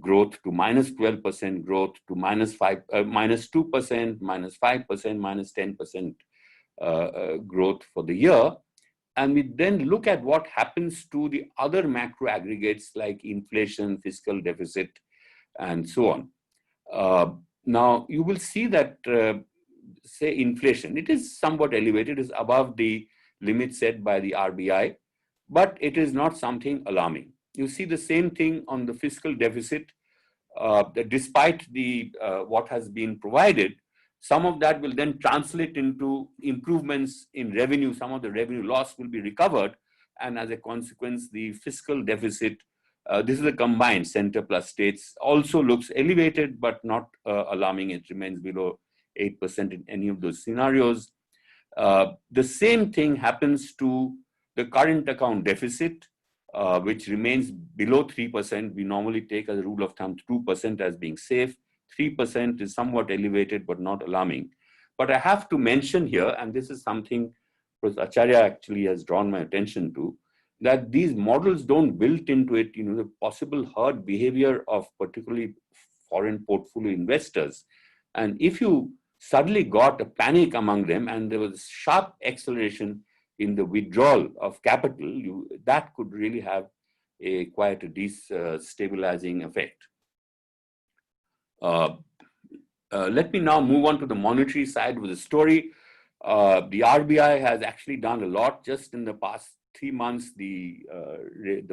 growth to minus 12% growth to minus 2%, minus 5%, minus 10% growth for the year. And we then look at what happens to the other macro aggregates like inflation, fiscal deficit, and so on. Now, you will see that, say, inflation, it is somewhat elevated, it is above the limit set by the RBI, but it is not something alarming. You see the same thing on the fiscal deficit. That despite the what has been provided, some of that will then translate into improvements in revenue. Some of the revenue loss will be recovered, and as a consequence, the fiscal deficit, this is a combined center plus states, also looks elevated but not alarming. It remains below 8% in any of those scenarios. The same thing happens to the current account deficit, which remains below 3%. We normally take as a rule of thumb 2% as being safe. 3% is somewhat elevated but not alarming. But I have to mention here, and this is something Professor Acharya actually has drawn my attention to, that these models don't build into it, the possible herd behavior of particularly foreign portfolio investors. And if you suddenly got a panic among them and there was sharp acceleration in the withdrawal of capital, that could really have quite a destabilizing effect. Let me now move on to the monetary side of the story. The RBI has actually done a lot. Just in the past 3 months, the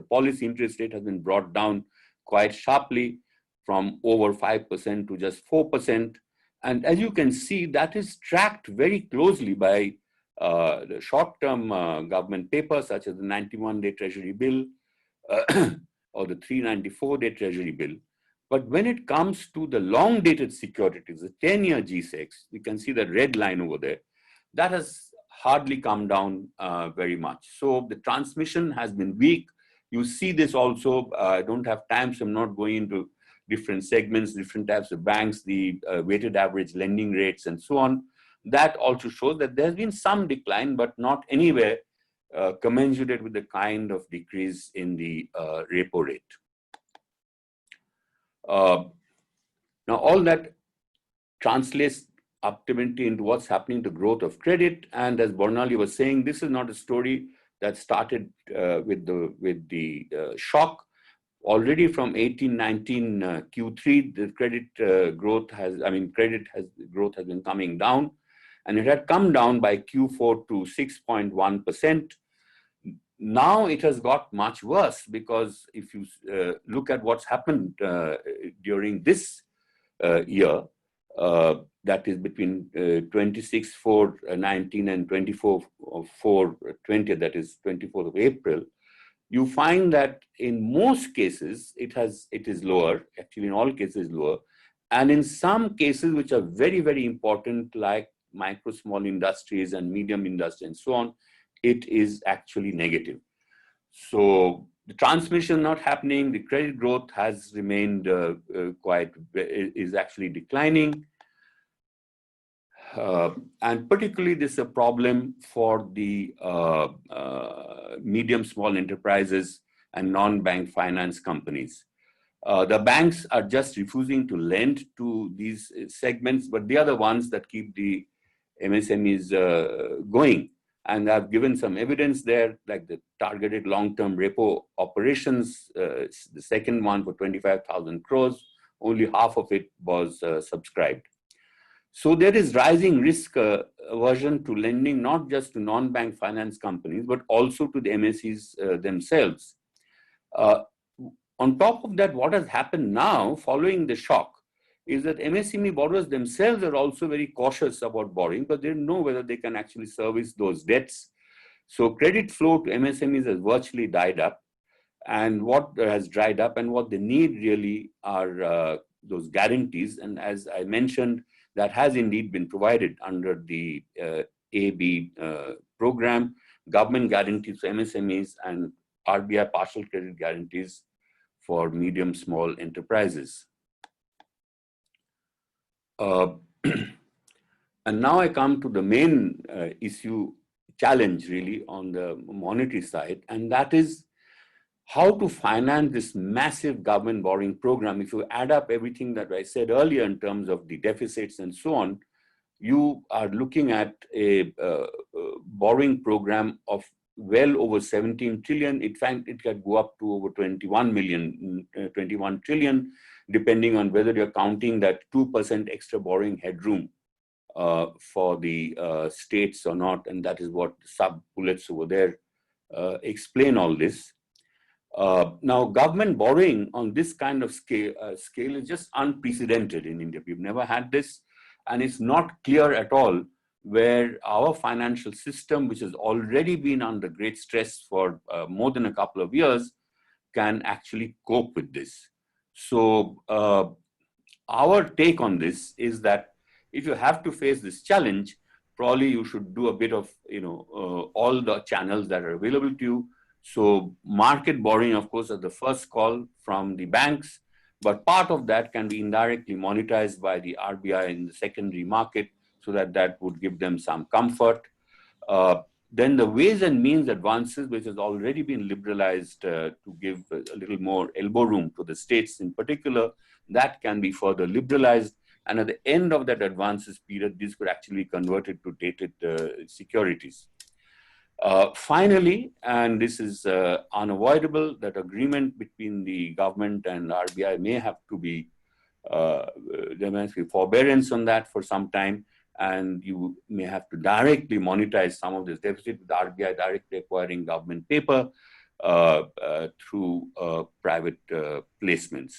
policy interest rate has been brought down quite sharply from over 5% to just 4%. And as you can see, that is tracked very closely by the short-term government papers, such as the 91-day Treasury bill or the 394-day Treasury bill. But when it comes to the long-dated securities, the 10-year G-Secs, you can see the red line over there, that has hardly come down very much. So the transmission has been weak. You see this also, I don't have time, so I'm not going into different segments, different types of banks, the weighted average lending rates and so on. That also shows that there's been some decline, but not anywhere commensurate with the kind of decrease in the repo rate. Now, all that translates ultimately into what's happening to growth of credit. And as Bornali was saying, this is not a story that started with the shock. Already from 18-19 Q3, the credit growth has been coming down, and it had come down by Q4 to 6.1%. Now it has got much worse, because if you look at what's happened during this year, that is between 26/4/19 and 24/4/20, that is 24th of April, you find that in most cases it is lower, actually in all cases lower, and in some cases which are very, very important, like micro small industries and medium industry and so on, it is actually negative. So the transmission not happening, the credit growth has remained is actually declining. And particularly this is a problem for the medium small enterprises and non-bank finance companies. The banks are just refusing to lend to these segments, but they are the ones that keep the MSMEs going. And I've given some evidence there, like the targeted long-term repo operations, the second one for 25,000 crores, only half of it was subscribed. So there is rising risk aversion to lending, not just to non-bank finance companies, but also to the MSEs themselves. On top of that, what has happened now following the shock is that MSME borrowers themselves are also very cautious about borrowing, but they don't know whether they can actually service those debts. So credit flow to MSMEs has virtually died up. And what has dried up and what they need really are those guarantees. And as I mentioned, that has indeed been provided under the AB program, government guarantees for MSMEs and RBI partial credit guarantees for medium, small enterprises. And now I come to the main challenge really on the monetary side, and that is how to finance this massive government borrowing program. If you add up everything that I said earlier in terms of the deficits and so on, you are looking at a borrowing program of well over 17 trillion. In fact, it can go up to over 21 trillion, depending on whether you're counting that 2% extra borrowing headroom for the states or not. And that is what sub-bullets over there explain all this. Now, government borrowing on this kind of scale is just unprecedented in India. We've never had this, and it's not clear at all where our financial system, which has already been under great stress for more than a couple of years, can actually cope with this. So our take on this is that if you have to face this challenge, probably you should do a bit of, all the channels that are available to you. So market borrowing, of course, is the first call from the banks, but part of that can be indirectly monetized by the RBI in the secondary market, so that would give them some comfort. Then the ways and means advances, which has already been liberalized to give a little more elbow room to the states in particular, that can be further liberalized. And at the end of that advances period, these could actually be converted to dated securities. Finally, and this is unavoidable, that agreement between the government and RBI may have to be, there must be forbearance on that for some time, and you may have to directly monetize some of this deficit with RBI directly acquiring government paper through private placements.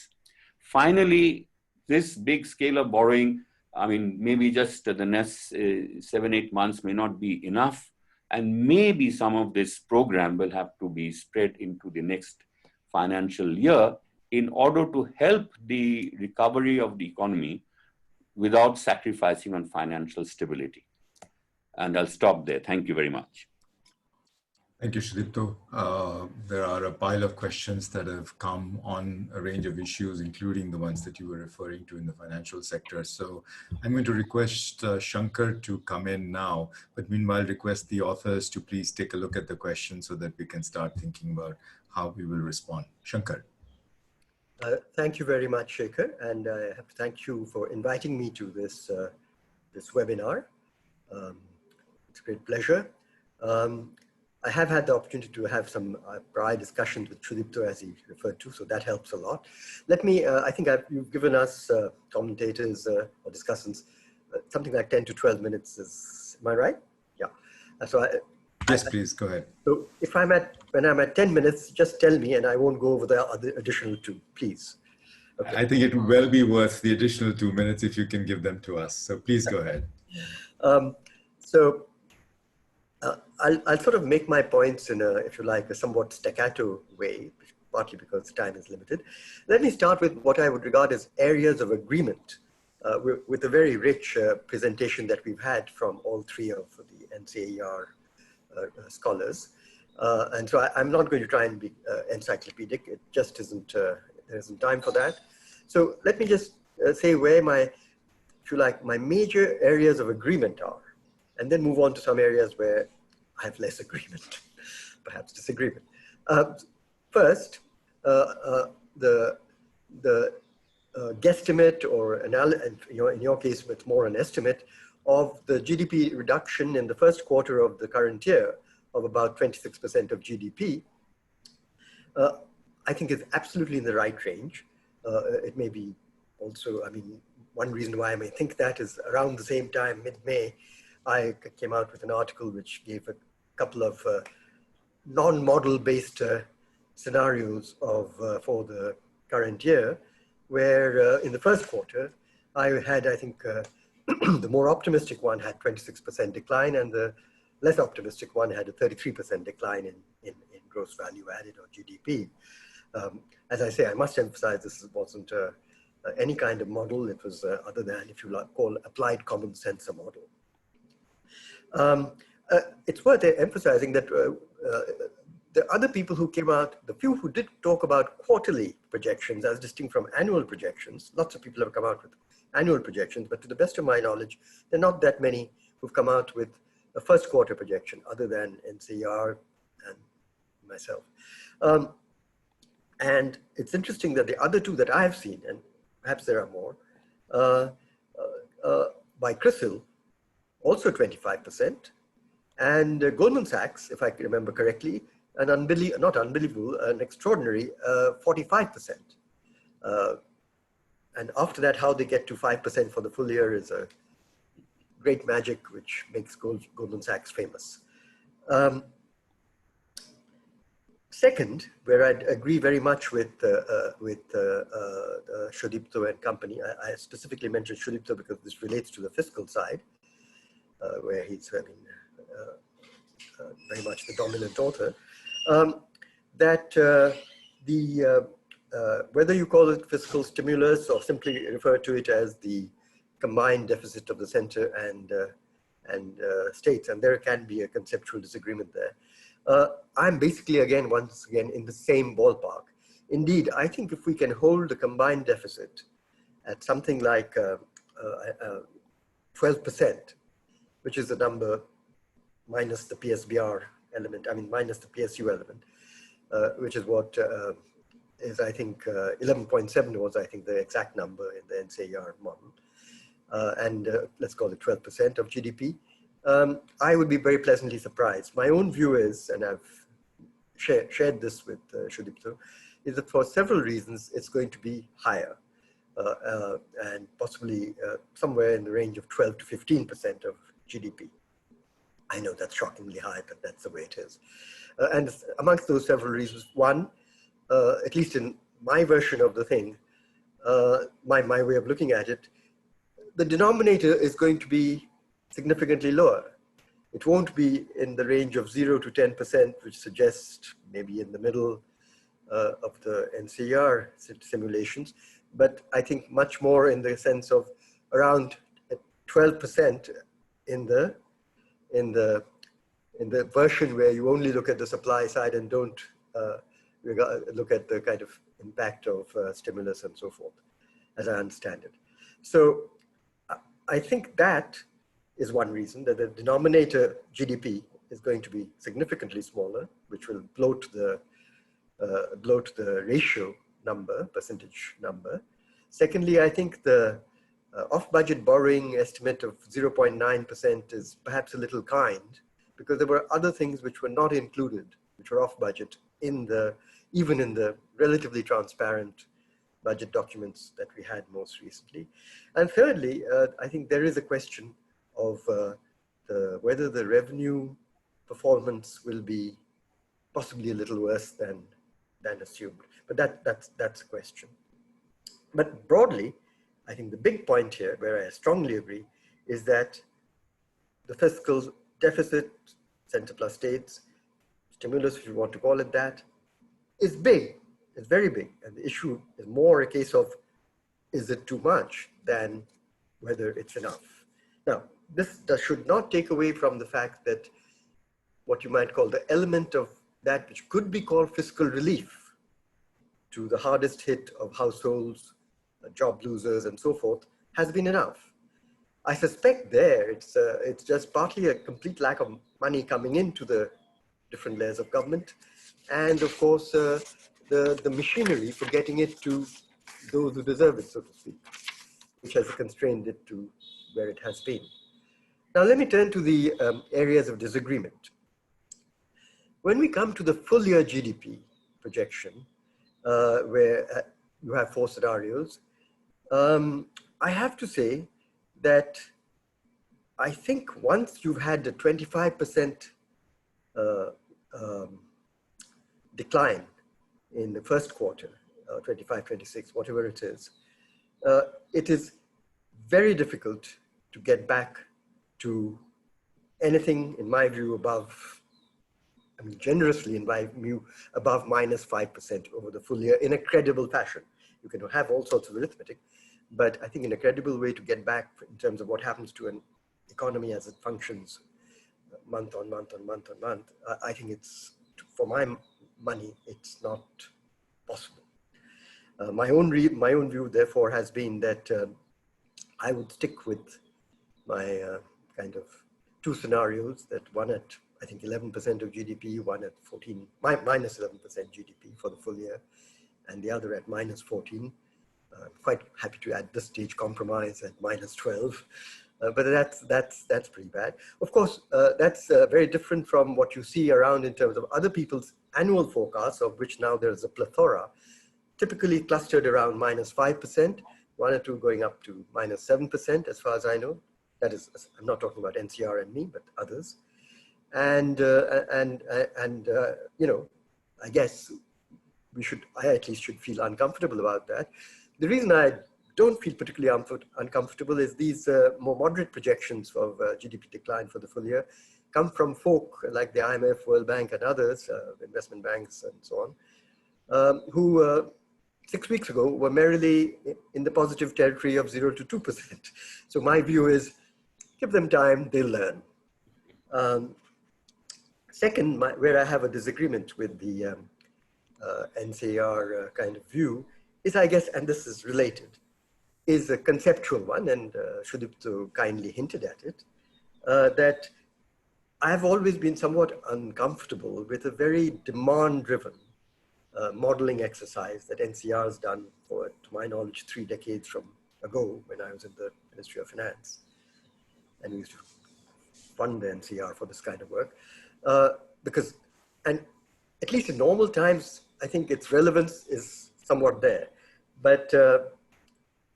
Finally, this big scale of borrowing, I mean, maybe just the next 7-8 months may not be enough. And maybe some of this program will have to be spread into the next financial year in order to help the recovery of the economy without sacrificing on financial stability. And I'll stop there. Thank you very much. Thank you, Sudipto. There are a pile of questions that have come on a range of issues, including the ones that you were referring to in the financial sector. So I'm going to request Shankar to come in now, but meanwhile request the authors to please take a look at the questions so that we can start thinking about how we will respond. Shankar. Thank you very much, Shekhar, and I have to thank you for inviting me to this, this webinar. It's a great pleasure. I have had the opportunity to have some prior discussions with Sudipto, as he referred to, so that helps a lot. Let me, I think you've given us commentators or discussants something like 10 to 12 minutes. Am I right? Yeah. So yes, please go ahead. So if when I'm at 10 minutes, just tell me and I won't go over the other additional 2, please. Okay. I think it will well be worth the additional 2 minutes if you can give them to us. So please go ahead. I'll sort of make my points in a, if you like, a somewhat staccato way, partly because time is limited. Let me start with what I would regard as areas of agreement with a very rich presentation that we've had from all 3 of the NCAER scholars. And so I'm not going to try and be encyclopedic. It just isn't, there isn't time for that. So let me just say where my, if you like, my major areas of agreement are, and then move on to some areas where I have less agreement, perhaps disagreement. First, the guesstimate, or in your case, it's more an estimate of the GDP reduction in the first quarter of the current year of about 26% of GDP, I think is absolutely in the right range. It may be also, I mean, one reason why I may think that is around the same time, mid-May, I came out with an article which gave a couple of non-model based scenarios for the current year, where in the first quarter, I had, I think, the more optimistic one had 26% decline, and the less optimistic one had a 33% decline in gross value added, or GDP. As I say, I must emphasize this wasn't any kind of model. It was other than, if you like, call applied common sense a model. It's worth emphasizing that the other people who came out, the few who did talk about quarterly projections as distinct from annual projections, lots of people have come out with annual projections, but to the best of my knowledge, there are not that many who've come out with a first quarter projection other than NCER and myself. And it's interesting that the other two that I have seen, and perhaps there are more, by CRISIL, also 25%, and Goldman Sachs, if I can remember correctly, an extraordinary 45%. And after that, how they get to 5% for the full year is a great magic, which makes Goldman Sachs famous. Second, where I'd agree very much with Sudipto and company, I specifically mentioned Sudipto because this relates to the fiscal side, where he's very much the dominant author, that whether you call it fiscal stimulus or simply refer to it as the combined deficit of the center and states, and there can be a conceptual disagreement there. I'm basically, once again, in the same ballpark. Indeed, I think if we can hold the combined deficit at something like 12%, which is the number minus the PSBR element, I mean, minus the PSU element, which is what is, I think, 11.7 was, I think, the exact number in the NCAER model. And let's call it 12% of GDP. I would be very pleasantly surprised. My own view is, and I've shared this with Sudipto, is that for several reasons, it's going to be higher and possibly somewhere in the range of 12 to 15% of GDP. I know that's shockingly high, but that's the way it is. And amongst those several reasons, one, at least in my version of the thing, my way of looking at it, the denominator is going to be significantly lower. It won't be in the range of 0 to 10%, which suggests maybe in the middle of the NCER simulations, but I think much more in the sense of around 12% in the version where you only look at the supply side and don't look at the kind of impact of stimulus and so forth, as I understand it. So I think that is one reason, that the denominator GDP is going to be significantly smaller, which will bloat the ratio number, percentage number. Secondly, I think the off-budget borrowing estimate of 0.9% is perhaps a little kind, because there were other things which were not included, which were off-budget, even in the relatively transparent budget documents that we had most recently. And thirdly, I think there is a question of whether the revenue performance will be possibly a little worse than assumed. But that's a question. But broadly, I think the big point here, where I strongly agree, is that the fiscal deficit, center plus states, stimulus, if you want to call it that, is big. It's very big. And the issue is more a case of, is it too much than whether it's enough? Now, this should not take away from the fact that what you might call the element of that which could be called fiscal relief to the hardest hit of households, job losers, and so forth, has been enough. I suspect it's just partly a complete lack of money coming into the different layers of government, and of course the machinery for getting it to those who deserve it, so to speak, which has constrained it to where it has been. Now let me turn to the areas of disagreement. When we come to the full year GDP projection, where you have 4 scenarios, I have to say that I think once you've had a 25% decline in the first quarter, 25, 26, whatever it is very difficult to get back to anything, in my view, above, I mean, generously in my view, above -5% over the full year in a credible fashion. You can have all sorts of arithmetic, but I think in a credible way to get back in terms of what happens to an economy as it functions month on month on month on month, I think it's, for my money, it's not possible. My own view, therefore, has been that I would stick with my kind of 2 scenarios, that one at, I think, 11% of GDP, one at minus 11% GDP for the full year, and the other at -14. Quite happy to, at this stage, compromise at -12. But that's pretty bad. Of course, that's very different from what you see around in terms of other people's annual forecasts, of which now there's a plethora, typically clustered around -5%, 1 or 2 going up to -7%, as far as I know. That is, I'm not talking about NCR and me, but others. And you know, I guess I at least should feel uncomfortable about that. The reason I don't feel particularly uncomfortable is these more moderate projections of GDP decline for the full year come from folk like the IMF, World Bank, and others, investment banks and so on, who 6 weeks ago were merrily in the positive territory of 0 to 2%. So my view is, give them time, they'll learn. Second, where I have a disagreement with the NCAER kind of view is, I guess, and this is related, is a conceptual one, and Sudipto kindly hinted at it, that I've always been somewhat uncomfortable with a very demand-driven modeling exercise that NCR has done for, to my knowledge, 3 decades from ago when I was in the Ministry of Finance. And we used to fund the NCR for this kind of work. Because, and at least in normal times, I think its relevance is somewhat there. But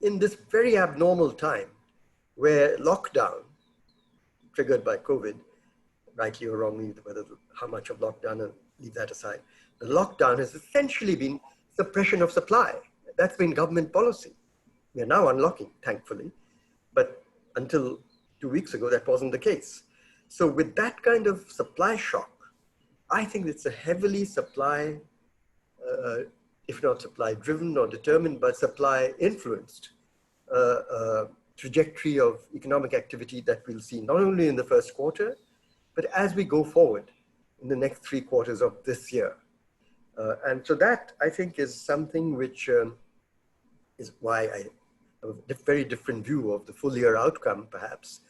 in this very abnormal time, where lockdown, triggered by COVID, rightly or wrongly, whether how much of lockdown, and leave that aside, the lockdown has essentially been suppression of supply. That's been government policy. We are now unlocking, thankfully, but until 2 weeks ago, that wasn't the case. So with that kind of supply shock, I think it's a heavily supply, if not supply driven or determined, but supply influenced trajectory of economic activity that we'll see not only in the first quarter, but as we go forward in the next 3 quarters of this year. And so that, I think, is something which is why I have a very different view of the full year outcome, perhaps,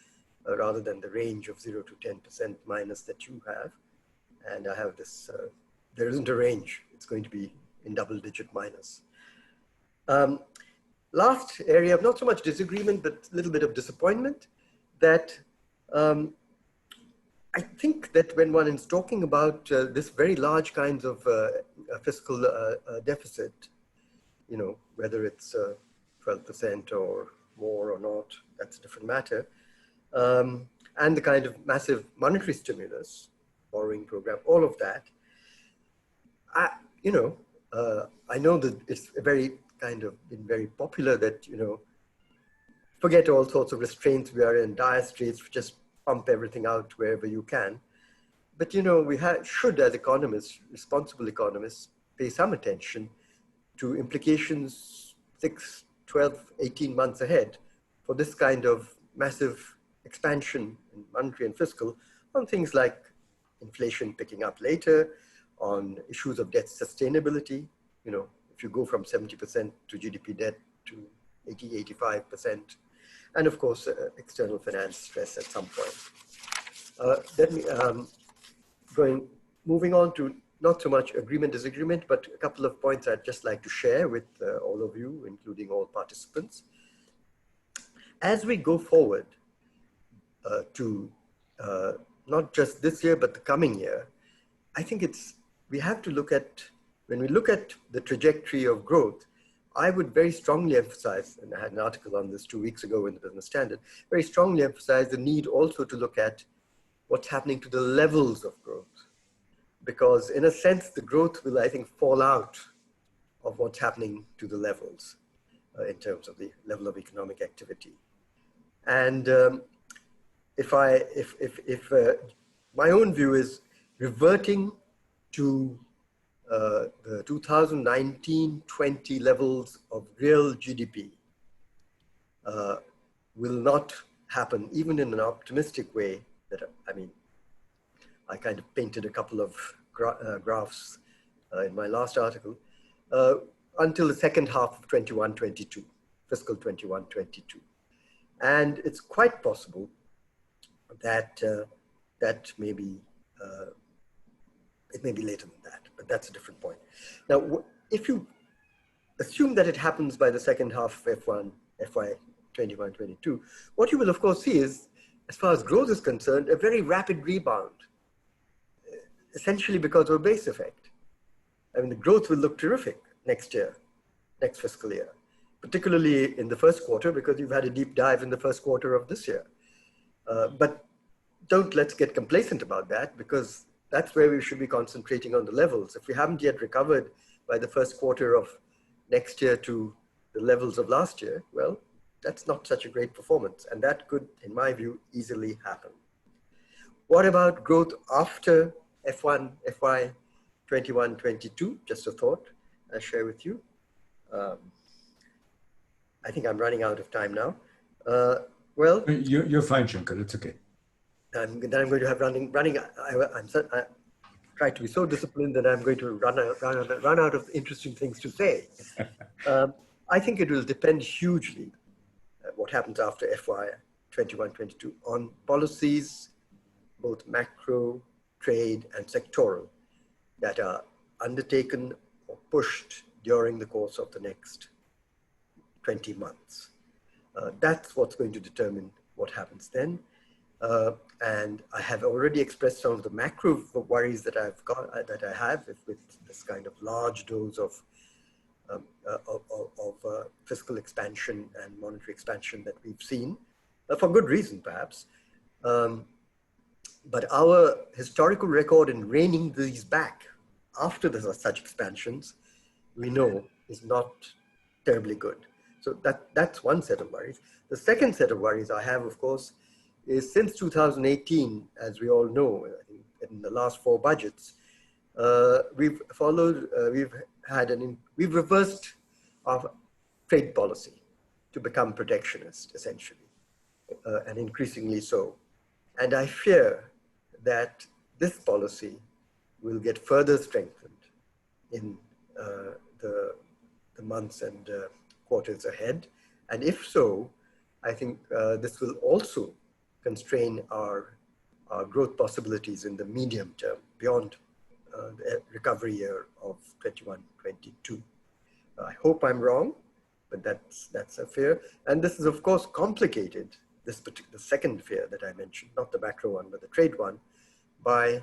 rather than the range of 0 to 10% minus that you have. And I have this, there isn't a range. It's going to be in double-digit minus. Last area of not so much disagreement, but a little bit of disappointment, that I think that when one is talking about this very large kinds of fiscal deficit, you know, whether it's 12% or more or not, that's a different matter, and the kind of massive monetary stimulus, borrowing program, all of that, you know, I know that it's very kind of been very popular that, you know, forget all sorts of restraints, we are in dire straits, just pump everything out wherever you can. But, you know, we should, as economists, responsible economists, pay some attention to implications 6, 12, 18 months ahead for this kind of massive expansion in monetary and fiscal on things like inflation picking up later, on issues of debt sustainability. You know, if you go from 70% to GDP debt to 80, 85%, and of course, external finance stress at some point. Moving on to not so much agreement, disagreement, but a couple of points I'd just like to share with all of you, including all participants. As we go forward to not just this year, but the coming year, I think we have to look at, when we look at the trajectory of growth, I would very strongly emphasize, and I had an article on this 2 weeks ago in the Business Standard, very strongly emphasize the need also to look at what's happening to the levels of growth. Because in a sense, the growth will, I think, fall out of what's happening to the levels in terms of the level of economic activity. And if my own view is reverting to the 2019-20 levels of real GDP will not happen, even in an optimistic way. That, I mean, I kind of painted a couple of graphs in my last article, until the second half of 21-22, fiscal 21-22. And it's quite possible that that may be, it may be later than that, but that's a different point. Now, if you assume that it happens by the second half of FY 21-22, what you will of course see is, as far as growth is concerned, a very rapid rebound, essentially because of a base effect. I mean, the growth will look terrific next year, next fiscal year, particularly in the first quarter, because you've had a deep dive in the first quarter of this year. But let's get complacent about that, because that's where we should be concentrating on the levels. If we haven't yet recovered by the first quarter of next year to the levels of last year, well, that's not such a great performance. And that could, in my view, easily happen. What about growth after FY 21-22? Just a thought I'll share with you. I think I'm running out of time now. Well, you're fine, Shankar. It's okay. Then I'm going to have I try to be so disciplined that I'm going to run out of interesting things to say. I think it will depend hugely what happens after FY 21-22 on policies, both macro, trade, and sectoral, that are undertaken or pushed during the course of the next 20 months. That's what's going to determine what happens then. And I have already expressed some of the macro worries that I have with this kind of large dose of fiscal expansion and monetary expansion that we've seen, for good reason perhaps. But our historical record in reining these back after such expansions, we know is not terribly good. So that's one set of worries. The second set of worries I have, of course, is since 2018, as we all know, in the last 4 budgets, we've reversed our trade policy to become protectionist, essentially, and increasingly so. And I fear that this policy will get further strengthened in the months and quarters ahead. And if so, I think this will also constrain our growth possibilities in the medium term beyond the recovery year of 21-22. I hope I'm wrong, but that's a fear. And this is of course complicated, the second fear that I mentioned, not the macro one, but the trade one, by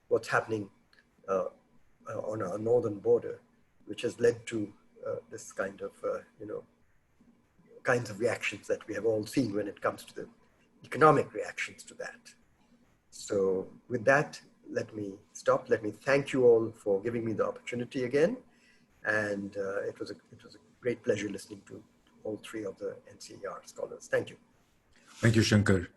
what's happening on our northern border, which has led to this kind of, kinds of reactions that we have all seen when it comes to the economic reactions to that. So with that, let me stop. Let me thank you all for giving me the opportunity again. And it was a great pleasure listening to all 3 of the NCAER scholars. Thank you. Thank you, Shankar.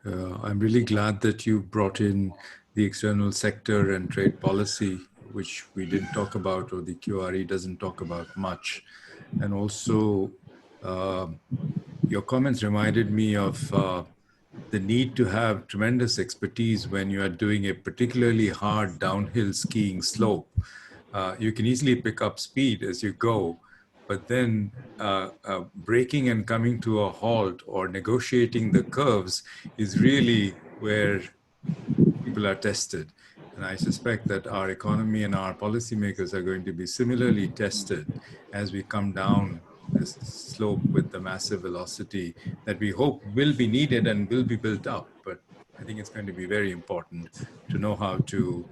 I'm really glad that you brought in the external sector and trade policy, which we didn't talk about, or the QRE doesn't talk about much. And also, your comments reminded me of the need to have tremendous expertise when you are doing a particularly hard downhill skiing slope. You can easily pick up speed as you go, but then braking and coming to a halt or negotiating the curves is really where people are tested. And I suspect that our economy and our policymakers are going to be similarly tested as we come down this slope with the massive velocity that we hope will be needed and will be built up. But I think it's going to be very important to know how to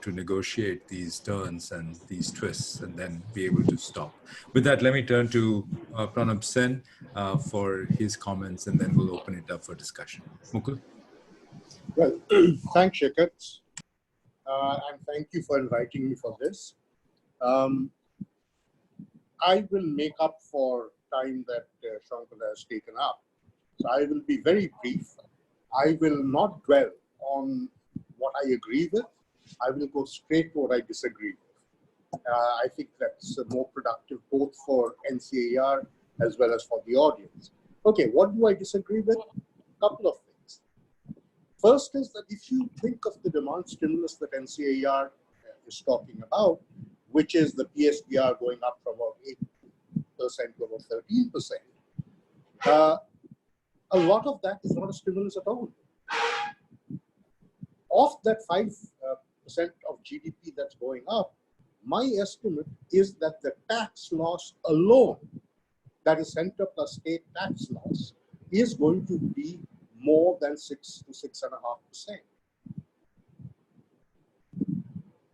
negotiate these turns and these twists and then be able to stop. With that, let me turn to Pronab Sen for his comments, and then we'll open it up for discussion. Mukul? Well, thanks, Shekhar. And thank you for inviting me for this. I will make up for time that Shankar has taken up. So I will be very brief. I will not dwell on what I agree with. I will go straight to what I disagree with. I think that's more productive both for NCAER as well as for the audience. Okay, what do I disagree with? A couple of things. First is that if you think of the demand stimulus that NCAER is talking about, which is the PSBR going up from about 8% to about 13%, a lot of that is not a stimulus at all. Of that 5% of GDP that's going up, my estimate is that the tax loss alone, that is center plus state tax loss, is going to be more than 6 to 6.5%.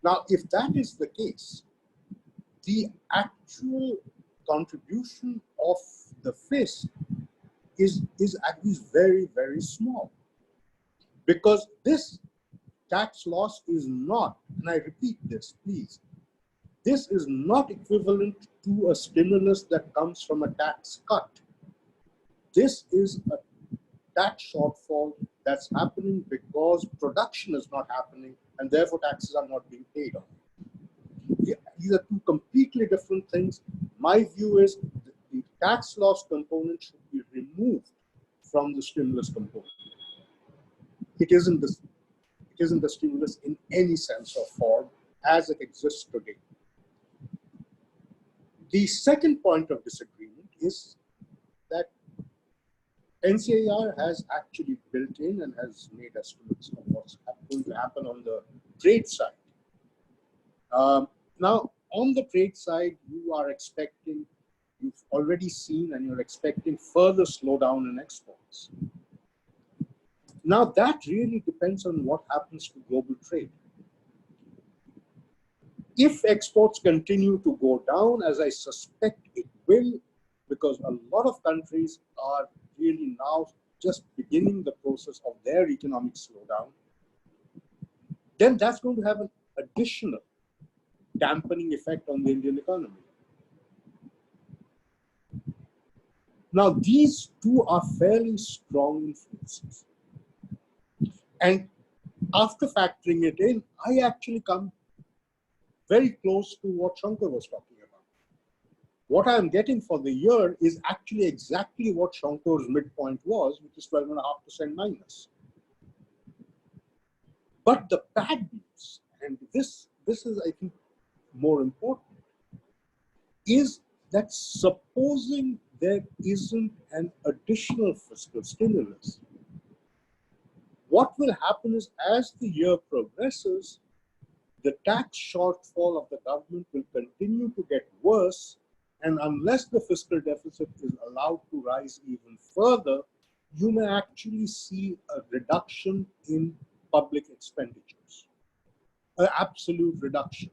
Now, if that is the case, the actual contribution of the FISC is actually very, very small. Because this tax loss is not, and I repeat this, please, this is not equivalent to a stimulus that comes from a tax cut. This is a tax shortfall that's happening because production is not happening and therefore taxes are not being paid on. These are two completely different things. My view is that the tax loss component should be removed from the stimulus component. It isn't the stimulus in any sense or form as it exists today. The second point of disagreement is that NCAER has actually built in and has made estimates of what's going to happen on the trade side. Now, on the trade side, you've already seen and you're expecting further slowdown in exports. Now, that really depends on what happens to global trade. If exports continue to go down, as I suspect it will, because a lot of countries are really now just beginning the process of their economic slowdown, then that's going to have an additional dampening effect on the Indian economy. Now, these two are fairly strong influences. And after factoring it in, I actually come very close to what Shankar was talking about. What I'm getting for the year is actually exactly what Shankar's midpoint was, which is 12.5% minus. But the bad news, and this is, I think, more important, is that supposing there isn't an additional fiscal stimulus, what will happen is as the year progresses, the tax shortfall of the government will continue to get worse, and unless the fiscal deficit is allowed to rise even further, you may actually see a reduction in public expenditures, an absolute reduction.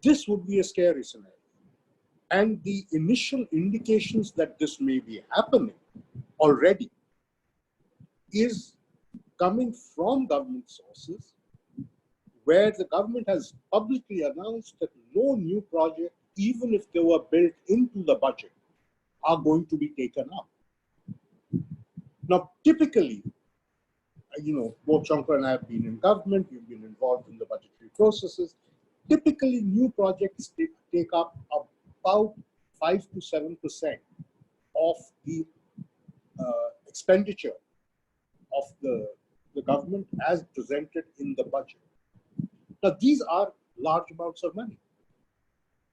This would be a scary scenario. And the initial indications that this may be happening already is coming from government sources, where the government has publicly announced that no new project, even if they were built into the budget, are going to be taken up. Now, typically, both Shankar and I have been in government, we've been involved in the budgetary processes. Typically, new projects take up about 5 to 7% of the expenditure of the government as presented in the budget. Now, these are large amounts of money.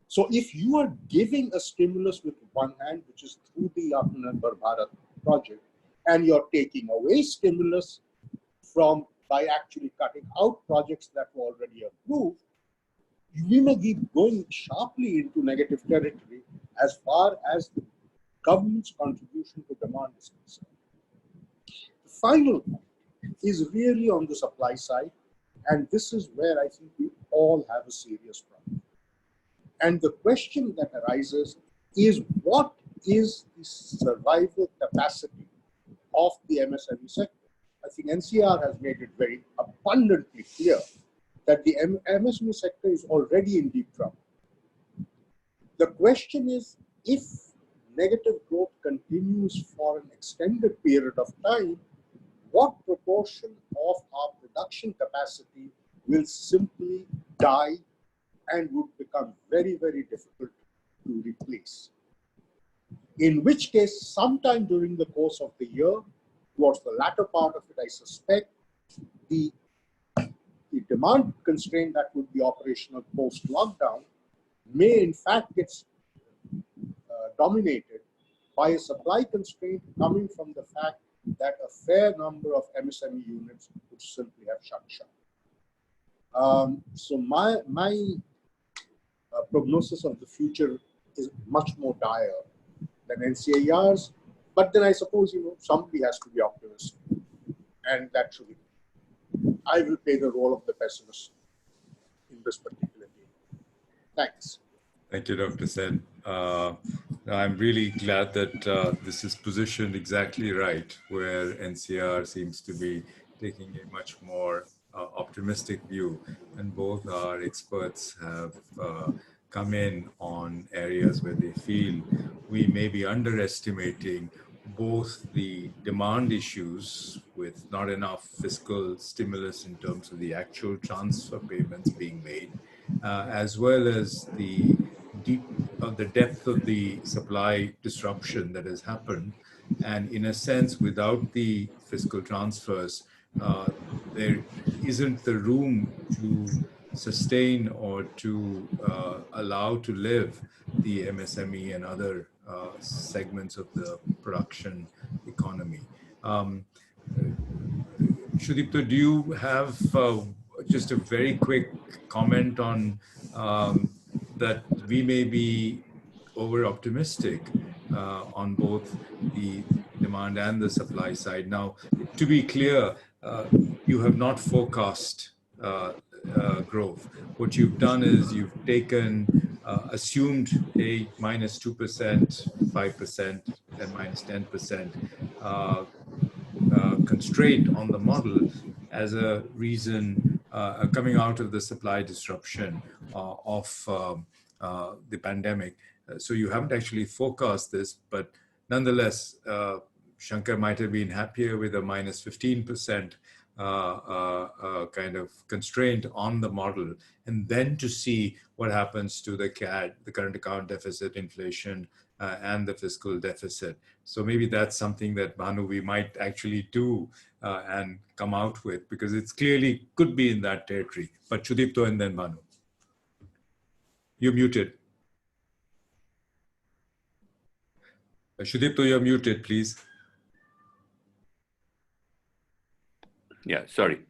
So if you are giving a stimulus with one hand, which is through the Atmanirbhar Bharat project, and you're taking away stimulus from by actually cutting out projects that were already approved, we may keep going sharply into negative territory as far as the government's contribution to demand is concerned. The final point is really on the supply side, and this is where I think we all have a serious problem. And the question that arises is, what is the survival capacity of the MSME sector? I think NCR has made it very abundantly clear that the MSME sector is already in deep trouble. The question is, if negative growth continues for an extended period of time, what proportion of our production capacity will simply die and would become very, very difficult to replace? In which case, sometime during the course of the year, towards the latter part of it, I suspect, the demand constraint that would be operational post-lockdown may in fact get dominated by a supply constraint coming from the fact that a fair number of MSME units would simply have shut shop. So my prognosis of the future is much more dire than NCAER's, but then I suppose, somebody has to be optimistic, and that should be. I will play the role of the pessimist in this particular game. Thanks. Thank you, Dr. Sen. I'm really glad that this is positioned exactly right, where NCR seems to be taking a much more optimistic view, and both our experts have come in on areas where they feel we may be underestimating both the demand issues with not enough fiscal stimulus in terms of the actual transfer payments being made, as well as the depth of the supply disruption that has happened. And in a sense, without the fiscal transfers, there isn't the room to sustain or to allow to live the MSME and other segments of the production economy. Sudipto, do you have just a very quick comment on that we may be over-optimistic on both the demand and the supply side? Now, to be clear, you have not forecast growth. What you've done is you've assumed a -2%, 5%, and -10% constraint on the model as a reason coming out of the supply disruption of the pandemic. So you haven't actually forecast this, but nonetheless, Shankar might have been happier with a -15% kind of constraint on the model, and then to see what happens to the CAD, the current account deficit, inflation, and the fiscal deficit. So maybe that's something that, Bhanu, we might actually do and come out with, because it's clearly could be in that territory. But Sudipto and then Bhanu. You're muted. Sudipto, you're muted, please. Yeah, sorry.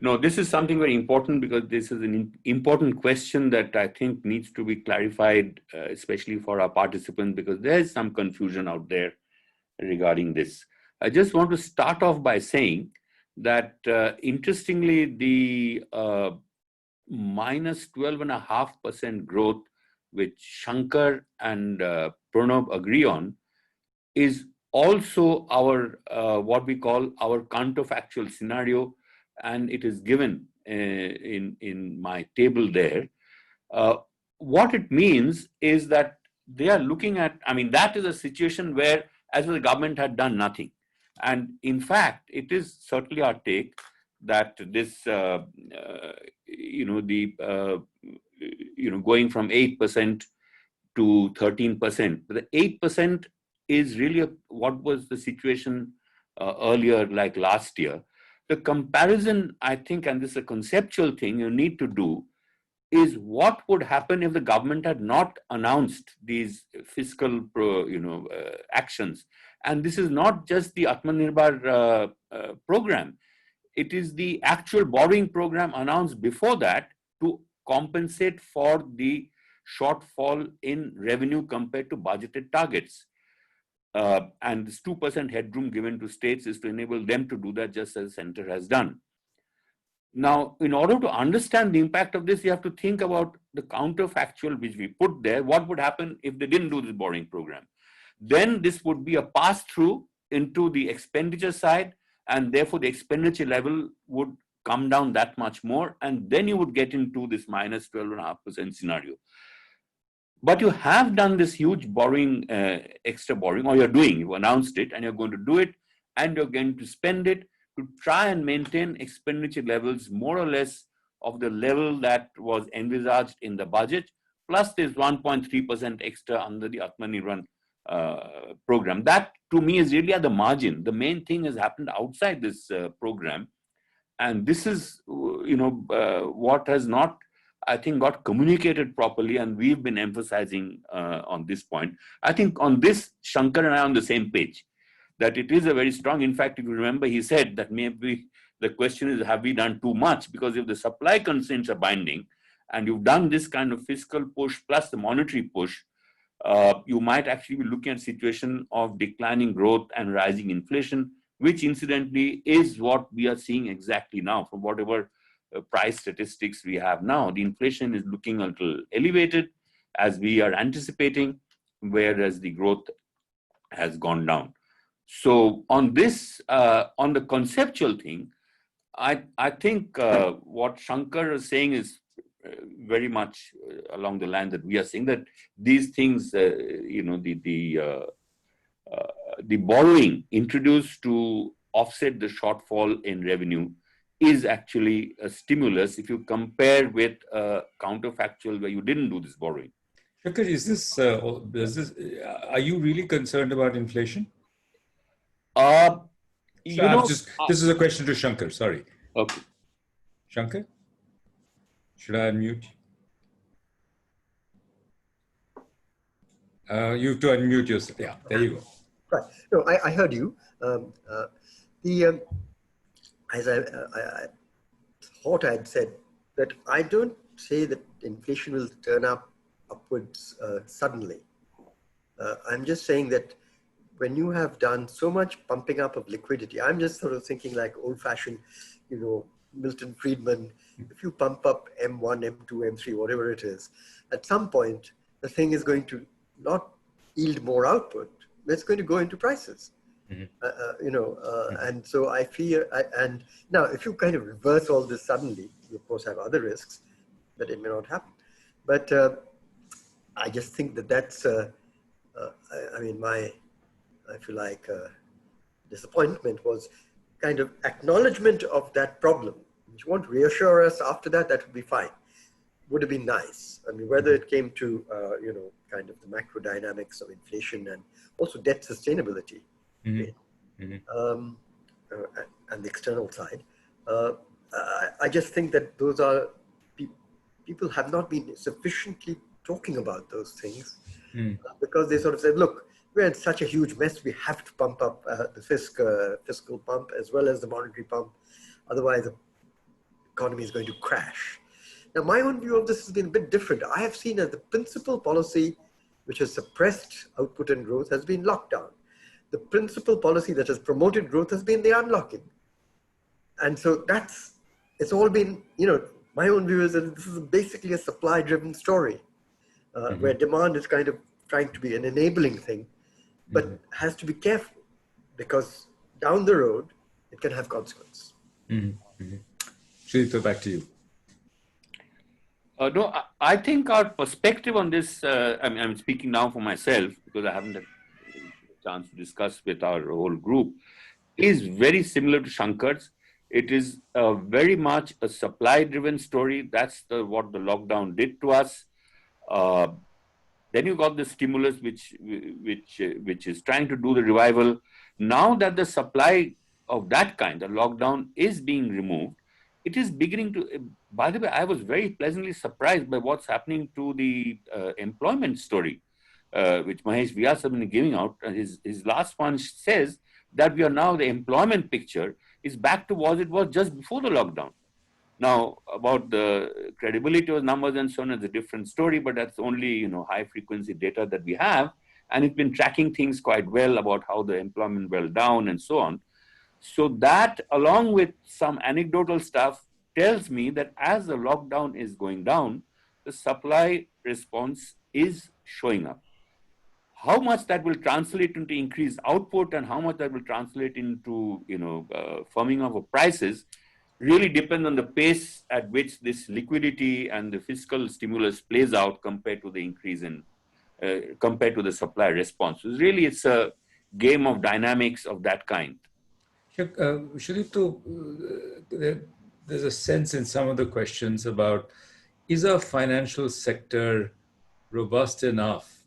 No, this is something very important, because this is an important question that I think needs to be clarified, especially for our participants, because there is some confusion out there regarding this. I just want to start off by saying that interestingly, the -12.5% growth, which Shankar and Pronab agree on, is also our what we call our counterfactual scenario, and it is given in my table there. What it means is that they are looking at, that is a situation where as well the government had done nothing. And in fact, it is certainly our take that this, going from 8% to 13%, but the 8% is really what was the situation earlier, like last year. The comparison, I think, and this is a conceptual thing you need to do, is what would happen if the government had not announced these fiscal actions. And this is not just the Atmanirbhar program. it is the actual borrowing program announced before that to compensate for the shortfall in revenue compared to budgeted targets. And this 2% headroom given to states is to enable them to do that, just as the center has done. Now, in order to understand the impact of this, you have to think about the counterfactual which we put there. What would happen if they didn't do this borrowing program? Then this would be a pass-through into the expenditure side, and therefore the expenditure level would come down that much more, and then you would get into this minus 12.5% scenario. But you have done this huge borrowing, extra borrowing, or you're doing, you announced it, and you're going to do it, and you're going to spend it to try and maintain expenditure levels more or less of the level that was envisaged in the budget, plus there's 1.3% extra under the Atmanirbhar program. That, to me, is really at the margin. The main thing has happened outside this program, and this is, what has not, I think, got communicated properly, and we've been emphasizing on this point. I think on this, Shankar and I are on the same page, that it is a very strong. In fact, if you remember, he said that maybe the question is, have we done too much? Because if the supply constraints are binding, and you've done this kind of fiscal push plus the monetary push, you might actually be looking at a situation of declining growth and rising inflation, which incidentally is what we are seeing exactly now from whatever price statistics we have now. The inflation is looking a little elevated as we are anticipating, whereas the growth has gone down. So on this, on the conceptual thing, I think what Shankar is saying is very much along the line that we are saying, that these things, the borrowing introduced to offset the shortfall in revenue is actually a stimulus if you compare with a counterfactual where you didn't do this borrowing. Shankar, are you really concerned about inflation? This is a question to Shankar, sorry. Okay. Shankar? Should I unmute? You have to unmute yourself. Yeah, there you go. Right. No, I heard you. As I thought I'd said, that I don't say that inflation will turn upwards suddenly. I'm just saying that when you have done so much pumping up of liquidity, I'm just sort of thinking like old-fashioned, Milton Friedman. If you pump up M1, M2, M3, whatever it is, at some point, the thing is going to not yield more output, but it's going to go into prices. Mm-hmm. And so I fear, and now if you kind of reverse all this suddenly, you of course have other risks that it may not happen. But I just think that that's, I feel like disappointment was kind of acknowledgement of that problem. If you want to reassure us after that, that would be fine. Would have been nice. I mean, whether it came to, kind of the macro dynamics of inflation and also debt sustainability, mm-hmm. And the external side. I just think that those are, people have not been sufficiently talking about those things because they sort of said, look, we're in such a huge mess, we have to pump up the fiscal pump as well as the monetary pump. Otherwise, the economy is going to crash. Now, my own view of this has been a bit different. I have seen that the principal policy which has suppressed output and growth has been lockdown. The principal policy that has promoted growth has been the unlocking. And so it's all been, my own view is that this is basically a supply-driven story where demand is kind of trying to be an enabling thing, but has to be careful because down the road, it can have consequence. Sudipto, back to you. No, I think our perspective on this, I'm speaking now for myself because I haven't had a chance to discuss with our whole group, is very similar to Shankar's. It is very much a supply-driven story. That's what the lockdown did to us. Then you got the stimulus, which is trying to do the revival. Now that the supply of that kind, the lockdown, is being removed, it is beginning to. By the way, I was very pleasantly surprised by what's happening to the employment story, which Mahesh Vyas has been giving out. His last one says that we are now, the employment picture is back to what it was just before the lockdown. Now, about the credibility of numbers and so on is a different story, but that's only, high frequency data that we have. And it's been tracking things quite well about how the employment went down and so on. So that, along with some anecdotal stuff, tells me that as the lockdown is going down, the supply response is showing up. How much that will translate into increased output and how much that will translate into, firming of prices really depends on the pace at which this liquidity and the fiscal stimulus plays out compared to the increase in, compared to the supply response. So really, it's a game of dynamics of that kind. Sudipto, there's a sense in some of the questions about, is our financial sector robust enough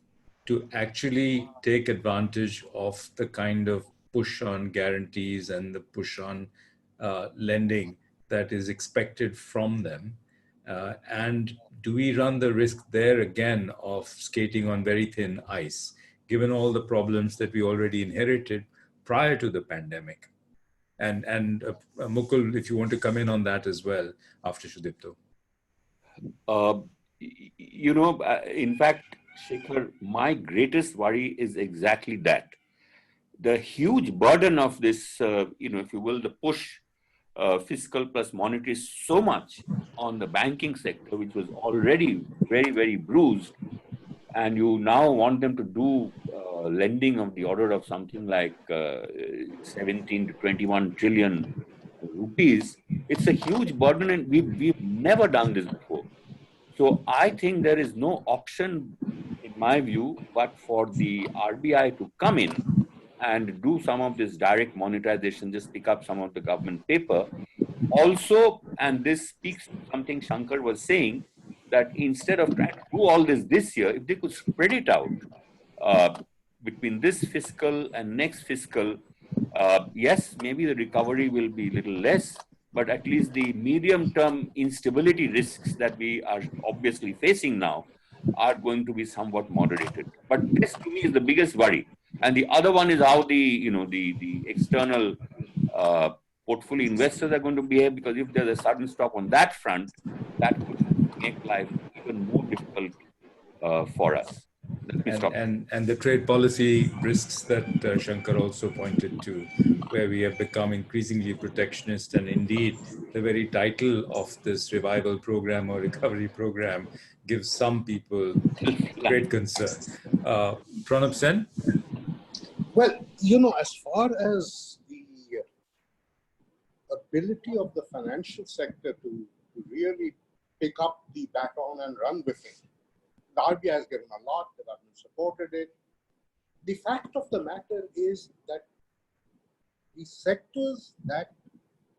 to actually take advantage of the kind of push on guarantees and the push on lending that is expected from them? And do we run the risk there again of skating on very thin ice, given all the problems that we already inherited prior to the pandemic? And Mukul, if you want to come in on that as well after Sudipto. In fact, Shekhar, my greatest worry is exactly that. The huge burden of this, if you will, the push, fiscal plus monetary, is so much on the banking sector, which was already very, very bruised. And you now want them to do lending of the order of something like 17 to 21 trillion rupees. It's a huge burden, and we've never done this before. So I think there is no option, in my view, but for the RBI to come in and do some of this direct monetization, just pick up some of the government paper. Also, and this speaks to something Shankar was saying, that instead of trying to do all this year, if they could spread it out between this fiscal and next fiscal, yes, maybe the recovery will be a little less, but at least the medium-term instability risks that we are obviously facing now are going to be somewhat moderated. But this, to me, is the biggest worry. And the other one is how the external portfolio investors are going to behave, because if there's a sudden stop on that front, that could make life even more difficult for us. And the trade policy risks that Shankar also pointed to, where we have become increasingly protectionist, and indeed the very title of this revival program or recovery program gives some people great concern. Pronab Sen? Well, as far as the ability of the financial sector to really pick up the baton and run with it, the RBI has given a lot, the government supported it. The fact of the matter is that the sectors that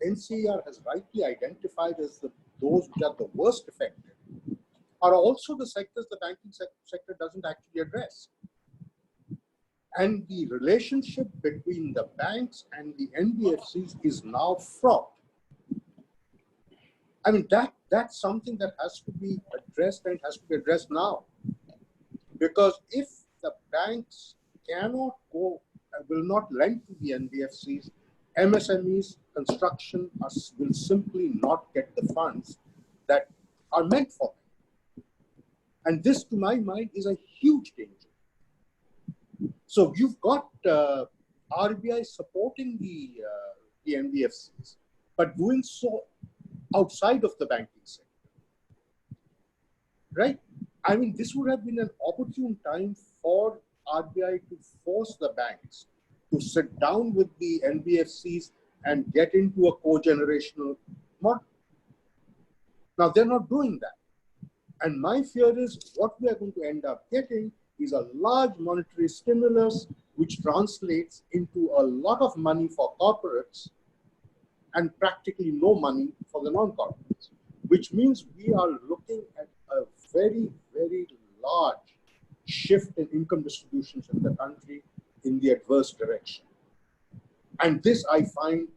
NCAER has rightly identified as those which are the worst affected are also the sectors the banking sector doesn't actually address. And the relationship between the banks and the NBFCs is now fraught. I mean, that's something that has to be addressed, and has to be addressed now. Because if the banks cannot will not lend to the NBFCs, MSMEs, construction will simply not get the funds that are meant for them. And this, to my mind, is a huge danger. So you've got RBI supporting the NBFCs, but doing so outside of the banking sector, right? I mean, this would have been an opportune time for RBI to force the banks to sit down with the NBFCs and get into a co-generational model. Now, they're not doing that. And my fear is what we are going to end up getting is a large monetary stimulus, which translates into a lot of money for corporates and practically no money for the non-corporates, which means we are looking at a very, very large shift in income distributions in the country in the adverse direction. And this I find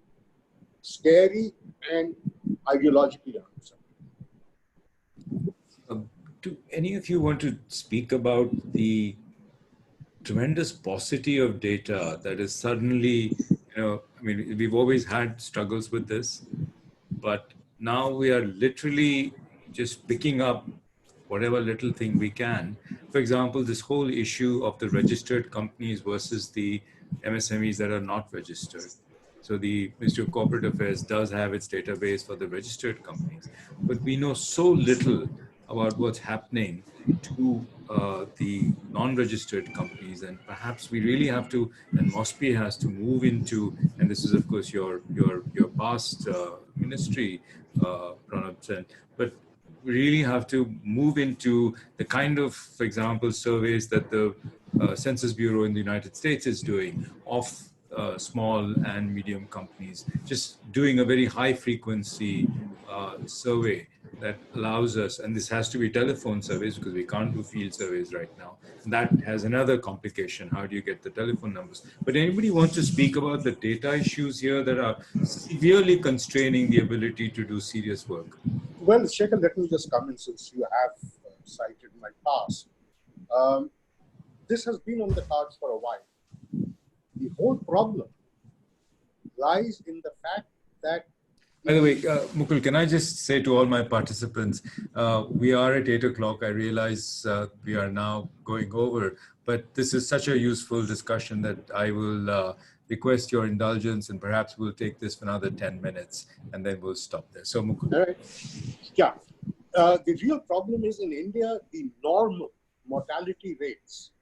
scary and ideologically unacceptable. Do any of you want to speak about the tremendous paucity of data that is suddenly I mean, we've always had struggles with this, but now we are literally just picking up whatever little thing we can. For example, this whole issue of the registered companies versus the MSMEs that are not registered. So the Ministry of Corporate Affairs does have its database for the registered companies, but we know so little about what's happening to the non-registered companies, and perhaps we really have to, and MOSPI has to move into, and this is of course your past ministry, Pronab Sen, but we really have to move into the kind of, for example, surveys that the Census Bureau in the United States is doing of small and medium companies, just doing a very high frequency survey that allows us, and this has to be telephone surveys because we can't do field surveys right now. And that has another complication. How do you get the telephone numbers? But anybody want to speak about the data issues here that are severely constraining the ability to do serious work? Well, Shekhar, let me just come in since you have cited my past. This has been on the cards for a while. The whole problem lies in the fact that... By the way, Mukul, can I just say to all my participants, we are at 8 o'clock. I realize we are now going over, but this is such a useful discussion that I will request your indulgence, and perhaps we'll take this for another 10 minutes and then we'll stop there. So Mukul. All right. Yeah. The real problem is in India, the normal mortality rates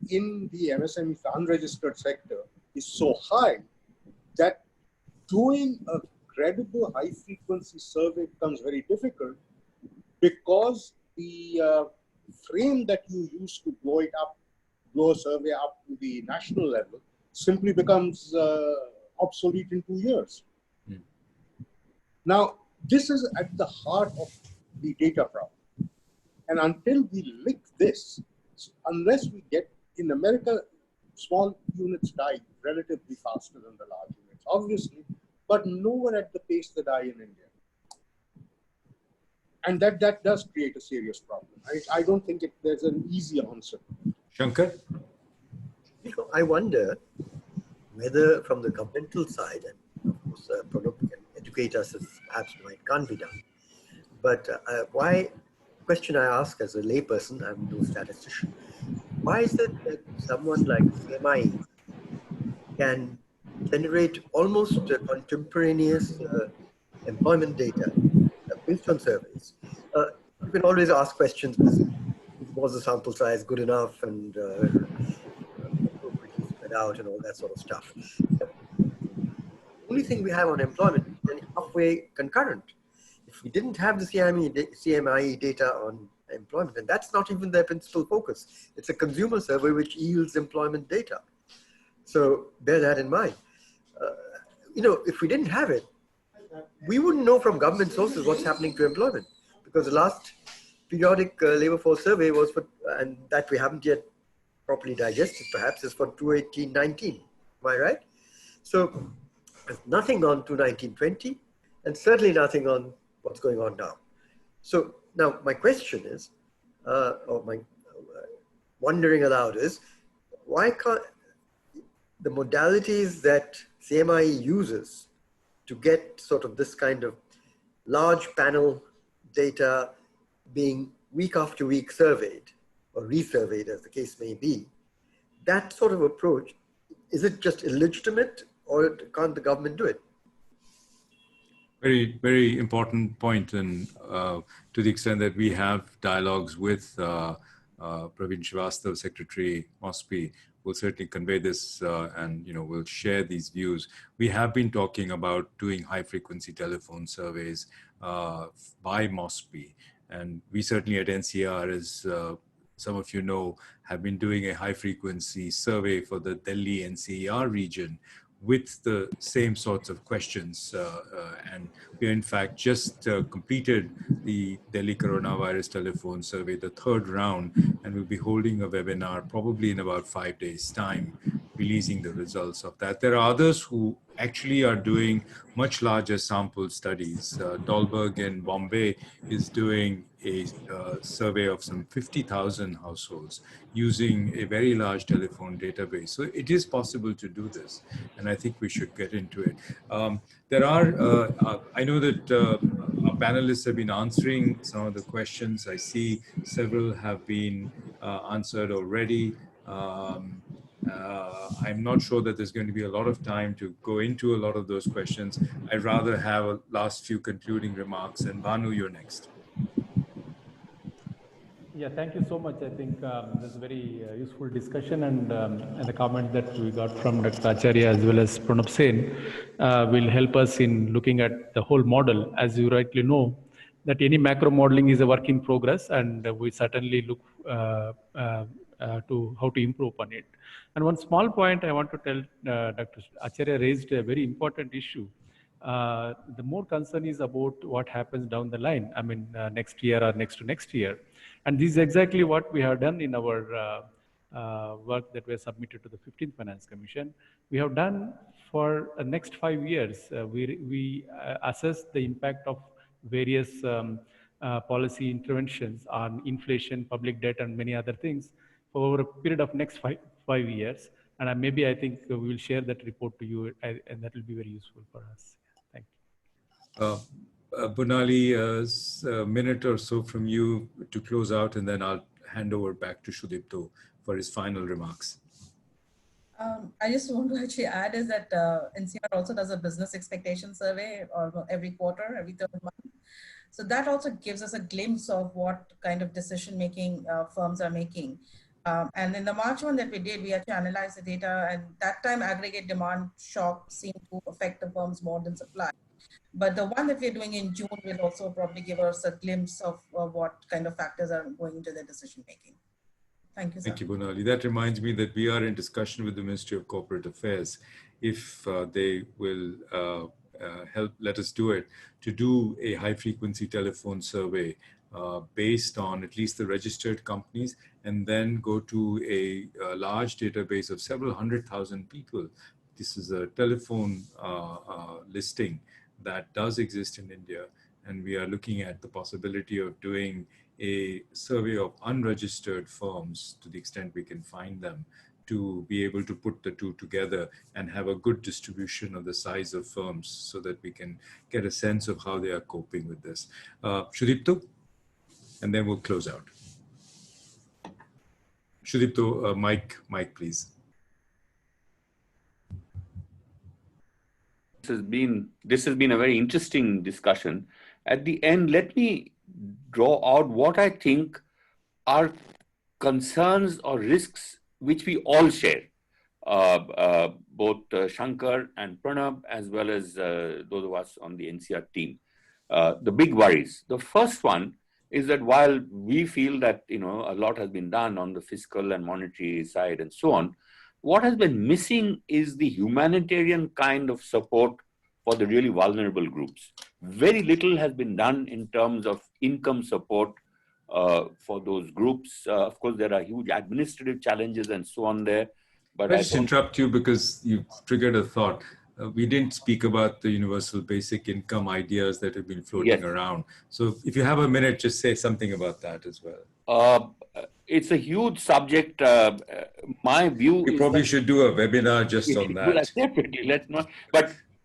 in the MSME unregistered sector is so high that doing a credible high frequency survey becomes very difficult, because the frame that you use to blow a survey up to the national level simply becomes obsolete in 2 years. Now, this is at the heart of the data problem. And until we lick this, unless we get, in America, small units die relatively faster than the large units, obviously, but nowhere at the pace they die in India. And that does create a serious problem. I don't think there's an easy answer. Shankar? I wonder whether from the governmental side, and of course Pronab can educate us as perhaps why it can't be done, but question I ask as a layperson, I'm no statistician, why is it that someone like CMI can generate almost contemporaneous employment data based on surveys? You can always ask questions, was the sample size good enough and appropriately spread out and all that sort of stuff. The only thing we have on employment is halfway concurrent. If we didn't have the CMI data on employment, and that's not even their principal focus, it's a consumer survey which yields employment data. So bear that in mind. If we didn't have it, we wouldn't know from government sources what's happening to employment, because the last periodic labor force survey was for, and that we haven't yet properly digested perhaps, is for 2018-19. Am I right? So there's nothing on 2019-20, and certainly nothing on what's going on now. So now my question is, or my wondering aloud is, why can't the modalities that CMI uses to get sort of this kind of large panel data being week after week surveyed or resurveyed as the case may be, that sort of approach, is it just illegitimate, or can't the government do it? Very, very important point, and to the extent that we have dialogues with Praveen Srivastav, Secretary MOSPI, will certainly convey this and we'll share these views. We have been talking about doing high-frequency telephone surveys by MOSPI, and we certainly at NCR, as some of you know, have been doing a high-frequency survey for the Delhi NCAER region with the same sorts of questions. And we in fact just completed the Delhi Coronavirus Telephone Survey, the third round, and we'll be holding a webinar probably in about 5 days' time. releasing the results of that. There are others who actually are doing much larger sample studies. Dahlberg in Bombay is doing a survey of some 50,000 households using a very large telephone database. So it is possible to do this, and I think we should get into it. I know that our panelists have been answering some of the questions. I see several have been answered already. I'm not sure that there's going to be a lot of time to go into a lot of those questions. I'd rather have a last few concluding remarks. And Bhanu, you're next. Yeah, thank you so much. I think this is a very useful discussion, and the comment that we got from Dr. Acharya as well as Pronab Sen will help us in looking at the whole model. As you rightly know, that any macro modeling is a work in progress, and we certainly look to how to improve upon it. And one small point I want to tell, Dr. Acharya raised a very important issue. The more concern is about what happens down the line, I mean, next year or next to next year. And this is exactly what we have done in our work that we have submitted to the 15th Finance Commission. We have done for the next 5 years, we assess the impact of various policy interventions on inflation, public debt, and many other things for over a period of next five years. And maybe I think we will share that report to you, and that will be very useful for us. Thank you. Bornali, a minute or so from you to close out, and then I'll hand over back to Sudipto for his final remarks. I just want to actually add is that NCR also does a business expectation survey every quarter, every third month. So that also gives us a glimpse of what kind of decision making firms are making. And in the March one that we did, we had to analyze the data, and that time aggregate demand shock seemed to affect the firms more than supply. But the one that we're doing in June will also probably give us a glimpse of what kind of factors are going into their decision making. Thank you, sir. Thank you, Bornali. That reminds me that we are in discussion with the Ministry of Corporate Affairs, if they will let us do it, to do a high-frequency telephone survey based on at least the registered companies, and then go to a large database of several 100,000 people. This is a telephone listing that does exist in India, and we are looking at the possibility of doing a survey of unregistered firms to the extent we can find them, to be able to put the two together and have a good distribution of the size of firms so that we can get a sense of how they are coping with this. Sudipto, and then we'll close out. Sudipto, mic, please. This has been a very interesting discussion. At the end, let me draw out what I think are concerns or risks which we all share, both Shankar and Pranab, as well as those of us on the NCR team. The big worries. The first one is that while we feel that a lot has been done on the fiscal and monetary side and so on, what has been missing is the humanitarian kind of support for the really vulnerable groups. Very little has been done in terms of income support for those groups. Of course, there are huge administrative challenges and so on there. But I just interrupt you because you triggered a thought. We didn't speak about the universal basic income ideas that have been floating around. So if you have a minute, just say something about that as well. It's a huge subject. My view we probably should do a webinar just on that. Definitely, let's not.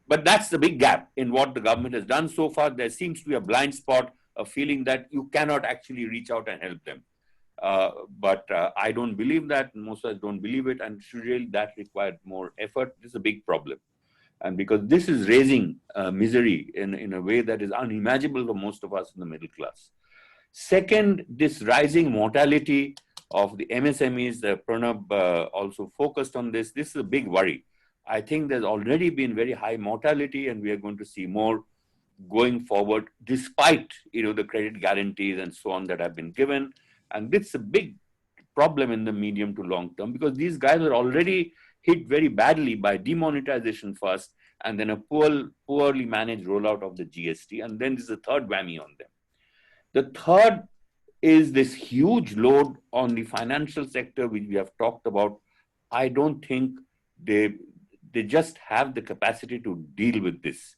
But that's the big gap in what the government has done so far. There seems to be a blind spot, a feeling that you cannot actually reach out and help them. But I don't believe that. Most of us don't believe it, and really that required more effort. This is a big problem. And because this is raising misery in a way that is unimaginable for most of us in the middle class. Second, this rising mortality of the MSMEs, Pranab also focused on this. This is a big worry. I think there's already been very high mortality, and we are going to see more going forward, despite the credit guarantees and so on that have been given. And this is a big problem in the medium to long term, because these guys are already hit very badly by demonetization first, and then a poorly managed rollout of the GST, and then there's a third whammy on them. The third is this huge load on the financial sector, which we have talked about. I don't think they just have the capacity to deal with this.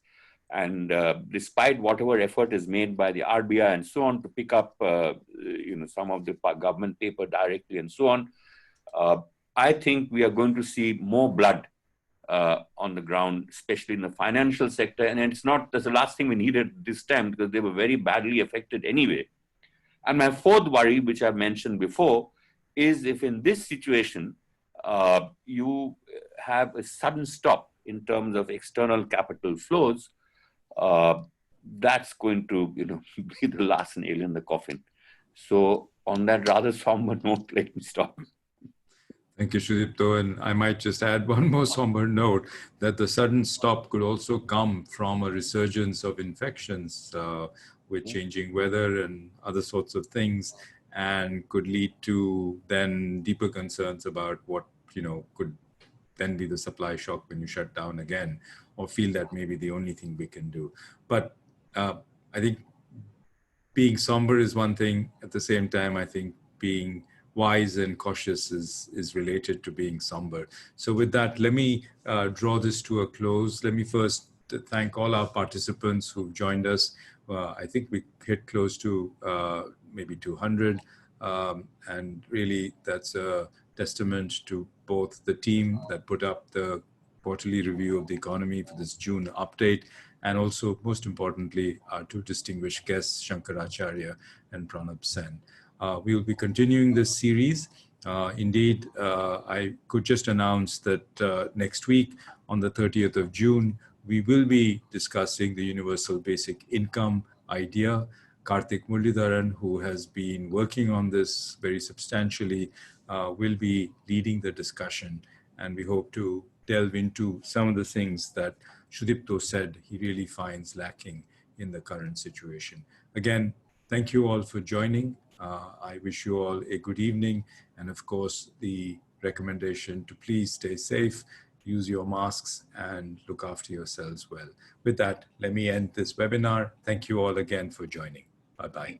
And despite whatever effort is made by the RBI and so on to pick up, some of the government paper directly and so on, I think we are going to see more blood on the ground, especially in the financial sector. And that's the last thing we needed this time, because they were very badly affected anyway. And my fourth worry, which I've mentioned before, is if in this situation, you have a sudden stop in terms of external capital flows, that's going to be the last nail in the coffin. So on that rather somber note, let me stop. Thank you, Sudipto. And I might just add one more somber note, that the sudden stop could also come from a resurgence of infections with changing weather and other sorts of things, and could lead to then deeper concerns about what could then be the supply shock when you shut down again, or feel that maybe the only thing we can do. But I think being somber is one thing. At the same time, I think being wise and cautious is related to being somber. So with that, let me draw this to a close. Let me first thank all our participants who've joined us. I think we hit close to maybe 200. And really, that's a testament to both the team that put up the quarterly review of the economy for this June update, and also, most importantly, our two distinguished guests, Shankar Acharya and Pronab Sen. We will be continuing this series. Indeed, I could just announce that next week, on the 30th of June, we will be discussing the universal basic income idea. Karthik Muralidharan, who has been working on this very substantially, will be leading the discussion. And we hope to delve into some of the things that Sudipto said he really finds lacking in the current situation. Again, thank you all for joining. I wish you all a good evening. And of course, the recommendation to please stay safe, use your masks, and look after yourselves well. With that, let me end this webinar. Thank you all again for joining. Bye-bye.